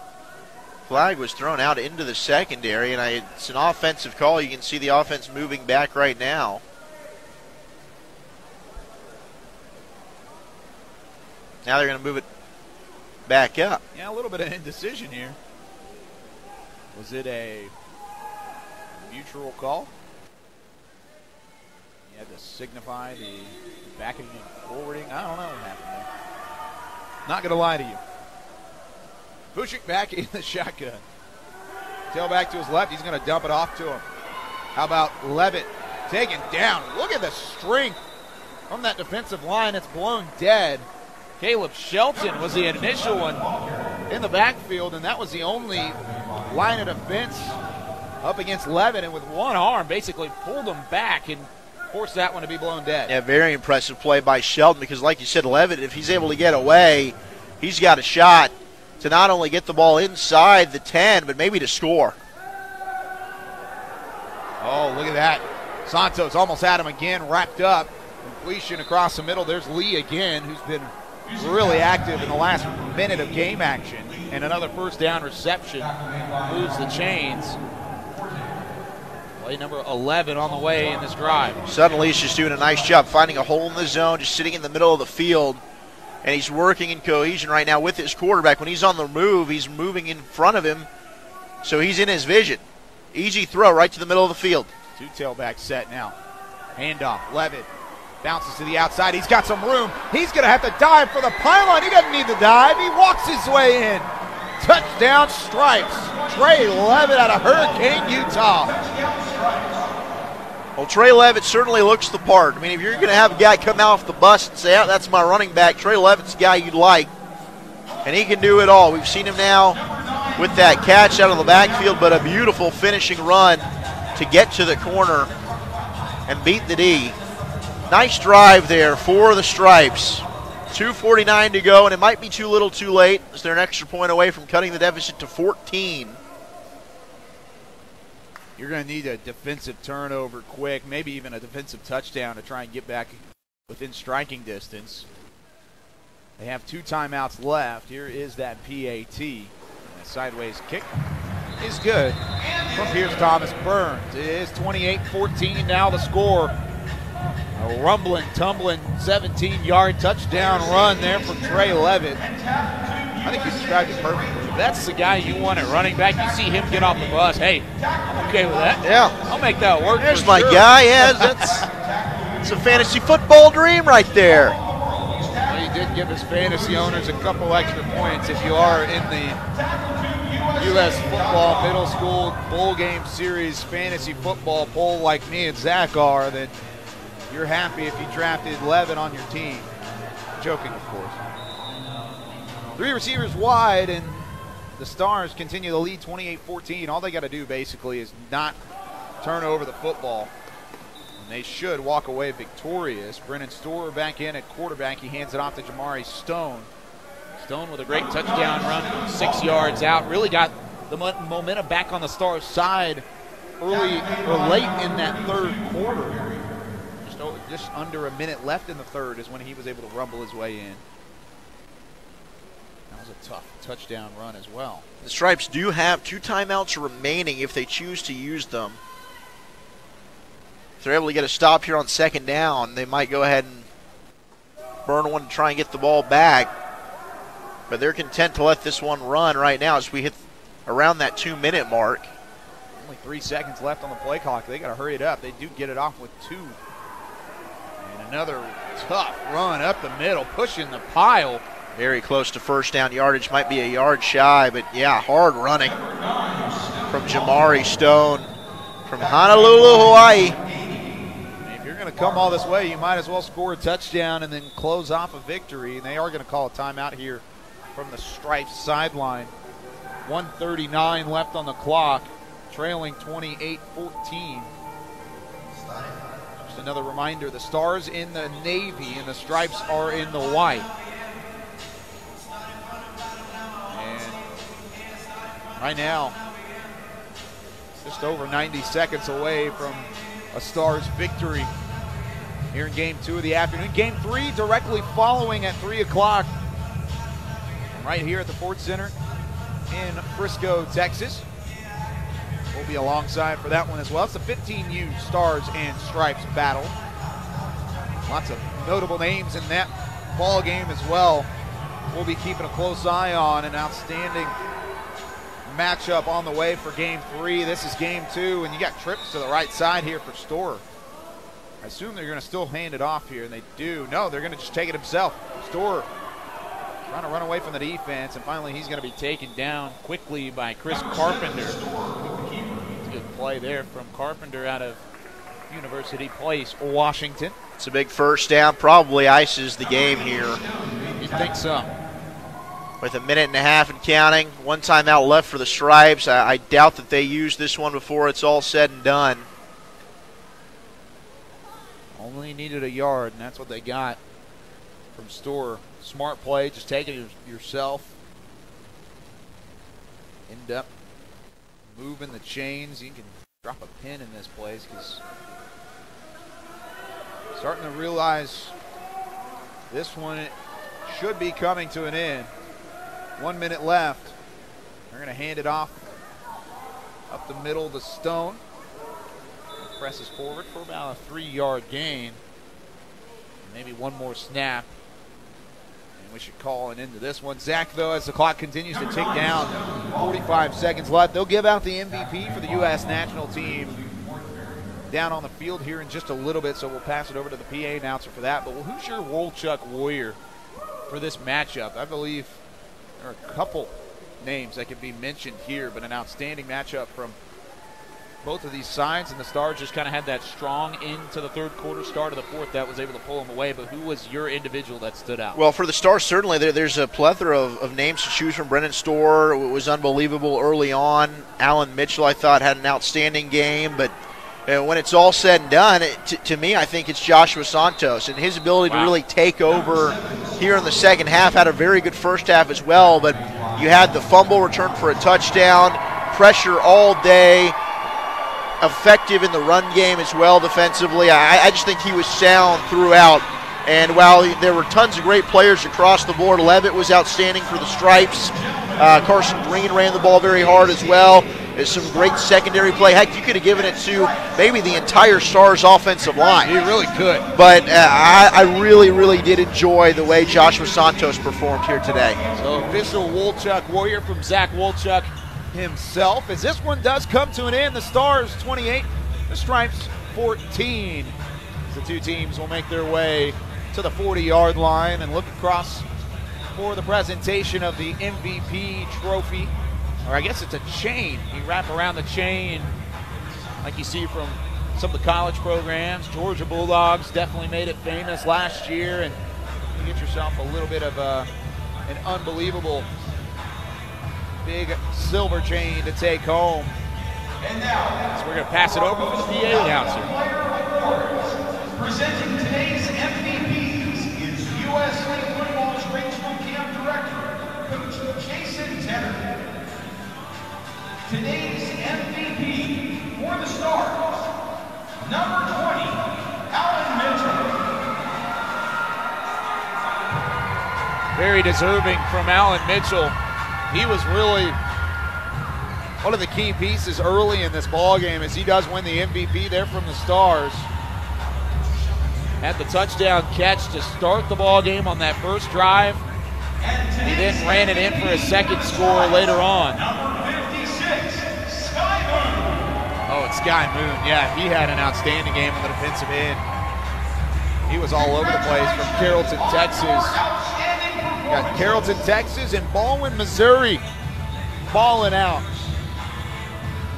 Flag was thrown out into the secondary, and it's an offensive call. You can see the offense moving back right now. Now they're going to move it back up. Yeah, a little bit of indecision here. Was it a mutual call? You had to signify the backing and forwarding. I don't know what happened there. Not going to lie to you. Pushing back in the shotgun. Tailback to his left. He's going to dump it off to him. How about Levitt taken down? Look at the strength from that defensive line. It's blown dead. Caleb Shelton was the initial one in the backfield, and that was the only line of defense up against Levitt, and with one arm basically pulled him back and forced that one to be blown dead. Yeah, very impressive play by Shelton because, like you said, Levitt, if he's able to get away, he's got a shot to not only get the ball inside the 10, but maybe to score. Oh, look at that. Santos almost had him again, wrapped up. Completion across the middle. There's Lee again, who's been really active in the last minute of game action. And another first down reception moves the chains. Play number 11 on the way in this drive. Suddenly he's just doing a nice job finding a hole in the zone, just sitting in the middle of the field. And he's working in cohesion right now with his quarterback. When he's on the move, he's moving in front of him, so he's in his vision. Easy throw right to the middle of the field. Two tailback set now. Handoff. Levitt bounces to the outside. He's got some room. He's going to have to dive for the pylon. He doesn't need to dive. He walks his way in. Touchdown Stripes. Trey Levitt out of Hurricane, Utah. Well, Trey Levitt certainly looks the part. I mean, if you're going to have a guy come out off the bus and say, oh, that's my running back, Trey Levitt's the guy you'd like. And he can do it all. We've seen him now with that catch out of the backfield, but a beautiful finishing run to get to the corner and beat the D. Nice drive there for the Stripes. 2:49 to go, and it might be too little too late as they're an extra point away from cutting the deficit to 14. You're going to need a defensive turnover quick, maybe even a defensive touchdown to try and get back within striking distance. They have 2 timeouts left. Here is that PAT. And a sideways kick is good from Pierce Thomas Burns. It is 28-14 now the score. A rumbling, tumbling 17-yard touchdown run there from Trey Levitt. I think you described it perfectly. If that's the guy you want at running back, you see him get off the bus, hey, I'm okay with that. Yeah. I'll make that work. There's for my sure. guy. Yeah, it's a fantasy football dream right there. Well, he did give his fantasy owners a couple extra points. If you are in the U.S. Football Middle School Bowl Game Series fantasy football poll like me and Zach are, then you're happy if you drafted Levitt on your team. Joking, of course. 3 receivers wide, and the Stars continue to lead 28-14. All they got to do basically is not turn over the football, and they should walk away victorious. Brennan Storer back in at quarterback. He hands it off to Jamari Stone. Stone with a great touchdown run, 6 yards out. Really got the momentum back on the Stars' side early or late in that third quarter. Just under a minute left in the third is when he was able to rumble his way in. That was a tough touchdown run as well. The Stripes do have 2 timeouts remaining if they choose to use them. If they're able to get a stop here on 2nd down, they might go ahead and burn one to try and get the ball back. But they're content to let this one run right now as we hit around that 2-minute mark. Only 3 seconds left on the play clock. They got to hurry it up. They do get it off with 2. And another tough run up the middle, pushing the pile. Very close to first down yardage. Might be a yard shy, but yeah, hard running from Jamari Stone from Honolulu, Hawaii. If you're going to come all this way, you might as well score a touchdown and then close off a victory. And they are going to call a timeout here from the Stripes sideline. 1:39 left on the clock, trailing 28-14. Just another reminder, the Stars in the navy and the Stripes are in the white. And right now, just over 90 seconds away from a Stars victory here in Game 2 of the afternoon. Game 3 directly following at 3 o'clock right here at the Ford Center in Frisco, Texas. We'll be alongside for that one as well. It's the 15U Stars and Stripes battle. Lots of notable names in that ball game as well. We'll be keeping a close eye on an outstanding matchup on the way for Game 3. This is Game 2, and you got trips to the right side here for Storer. I assume they're going to still hand it off here, and they do. No, they're going to just take it himself. Storer trying to run away from the defense, and finally he's going to be taken down quickly by Chris Carpenter. Good play there from Carpenter out of University Place, Washington. It's a big first down, probably ices the game here. You'd think so. With a minute and a half and counting, 1 timeout left for the Stripes. I doubt that they use this one before it's all said and done. Only needed a yard, and that's what they got from Storer. Smart play, just take it yourself. End up moving the chains. You can drop a pin in this place because starting to realize this one should be coming to an end. 1 minute left. They're going to hand it off up the middle to Stone. Presses forward for about a 3-yard gain. Maybe one more snap. And we should call an end to this one. Zach, though, as the clock continues to tick down, 45 seconds left. They'll give out the MVP for the U.S. national team down on the field here in just a little bit, so we'll pass it over to the PA announcer for that. But who's your Wolchuk Warrior for this matchup? I believe there are a couple names that can be mentioned here, but an outstanding matchup from both of these sides, and the Stars just kind of had that strong into the third quarter, start of the fourth that was able to pull them away. But who was your individual that stood out? Well, for the Stars, certainly there's a plethora of names to choose from. Brennan Storer was unbelievable early on. Alan Mitchell, I thought, had an outstanding game, but when it's all said and done, to me, I think it's Joshua Santos and his ability to really take over here in the second half. Had a very good first half as well, but you had the fumble return for a touchdown, pressure all day, effective in the run game as well defensively. I just think he was sound throughout. And while there were tons of great players across the board, Levitt was outstanding for the Stripes. Carson Green ran the ball very hard as well. It's some great secondary play. Heck, you could have given it to maybe the entire Stars offensive line. You really could. But I really, really did enjoy the way Joshua Santos performed here today. So official Wolchuk Warrior from Zach Wolchuk himself. As this one does come to an end, the Stars 28, the Stripes 14. The two teams will make their way to the 40-yard line and look across for the presentation of the MVP trophy. Or I guess it's a chain. You wrap around the chain like you see from some of the college programs. Georgia Bulldogs definitely made it famous last year, and you get yourself a little bit of an unbelievable big silver chain to take home. And now, so we're going to pass it over to the PA announcer. Presenting today's MVPs is USA Football Strength Camp Director, Coach Jason Tedder. Today's MVP for the Stars, number 20, Alan Mitchell. Very deserving from Alan Mitchell. He was really one of the key pieces early in this ball game as he does win the MVP there from the Stars. Had the touchdown catch to start the ball game on that first drive. He then ran it in for his second score later on. Oh, it's Sky Moon. Yeah, he had an outstanding game on the defensive end. He was all over the place from Carrollton, Texas. You got Carrollton, Texas, and Baldwin, Missouri balling out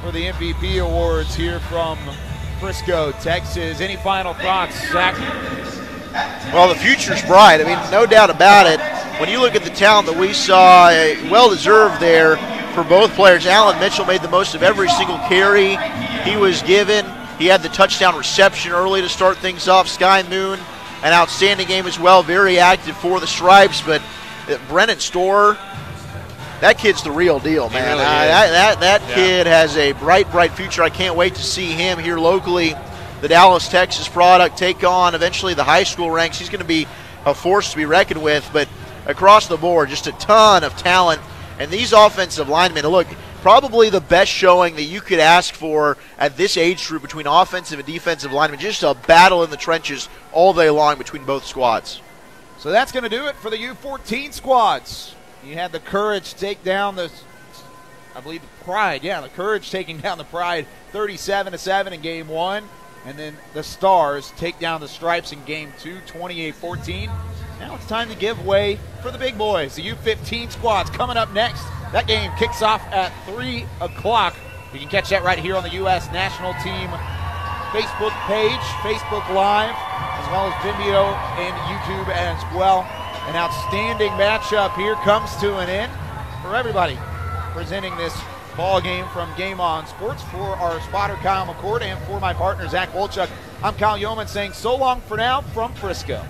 for the MVP awards here from Frisco, Texas. Any final thoughts, Zach? Well, the future's bright. I mean, no doubt about it. When you look at the talent that we saw, well-deserved there for both players. Alan Mitchell made the most of every single carry he was given. He had the touchdown reception early to start things off. Sky Moon, an outstanding game as well, very active for the Stripes. But Brennan Storer, that kid's the real deal, man. Really that kid has a bright, bright future. I can't wait to see him here locally, the Dallas, Texas product, take on eventually the high school ranks. He's going to be a force to be reckoned with. But across the board, just a ton of talent. And these offensive linemen, look, probably the best showing that you could ask for at this age group between offensive and defensive linemen. Just a battle in the trenches all day long between both squads. So that's going to do it for the U14 squads. You had the Courage take down the, I believe, the Pride. Yeah, the Courage taking down the Pride 37-7 in game one. And then the Stars take down the Stripes in game two, 28-14. Now it's time to give way for the big boys, the U15 squads. Coming up next, that game kicks off at 3 o'clock. You can catch that right here on the U.S. National Team Facebook page, Facebook Live, as well as Vimeo and YouTube as well. An outstanding matchup here comes to an end for everybody. Presenting this ball game from Game On Sports for our spotter Kyle McCord and for my partner Zach Wolchuk. I'm Kyle Yeoman saying so long for now from Frisco.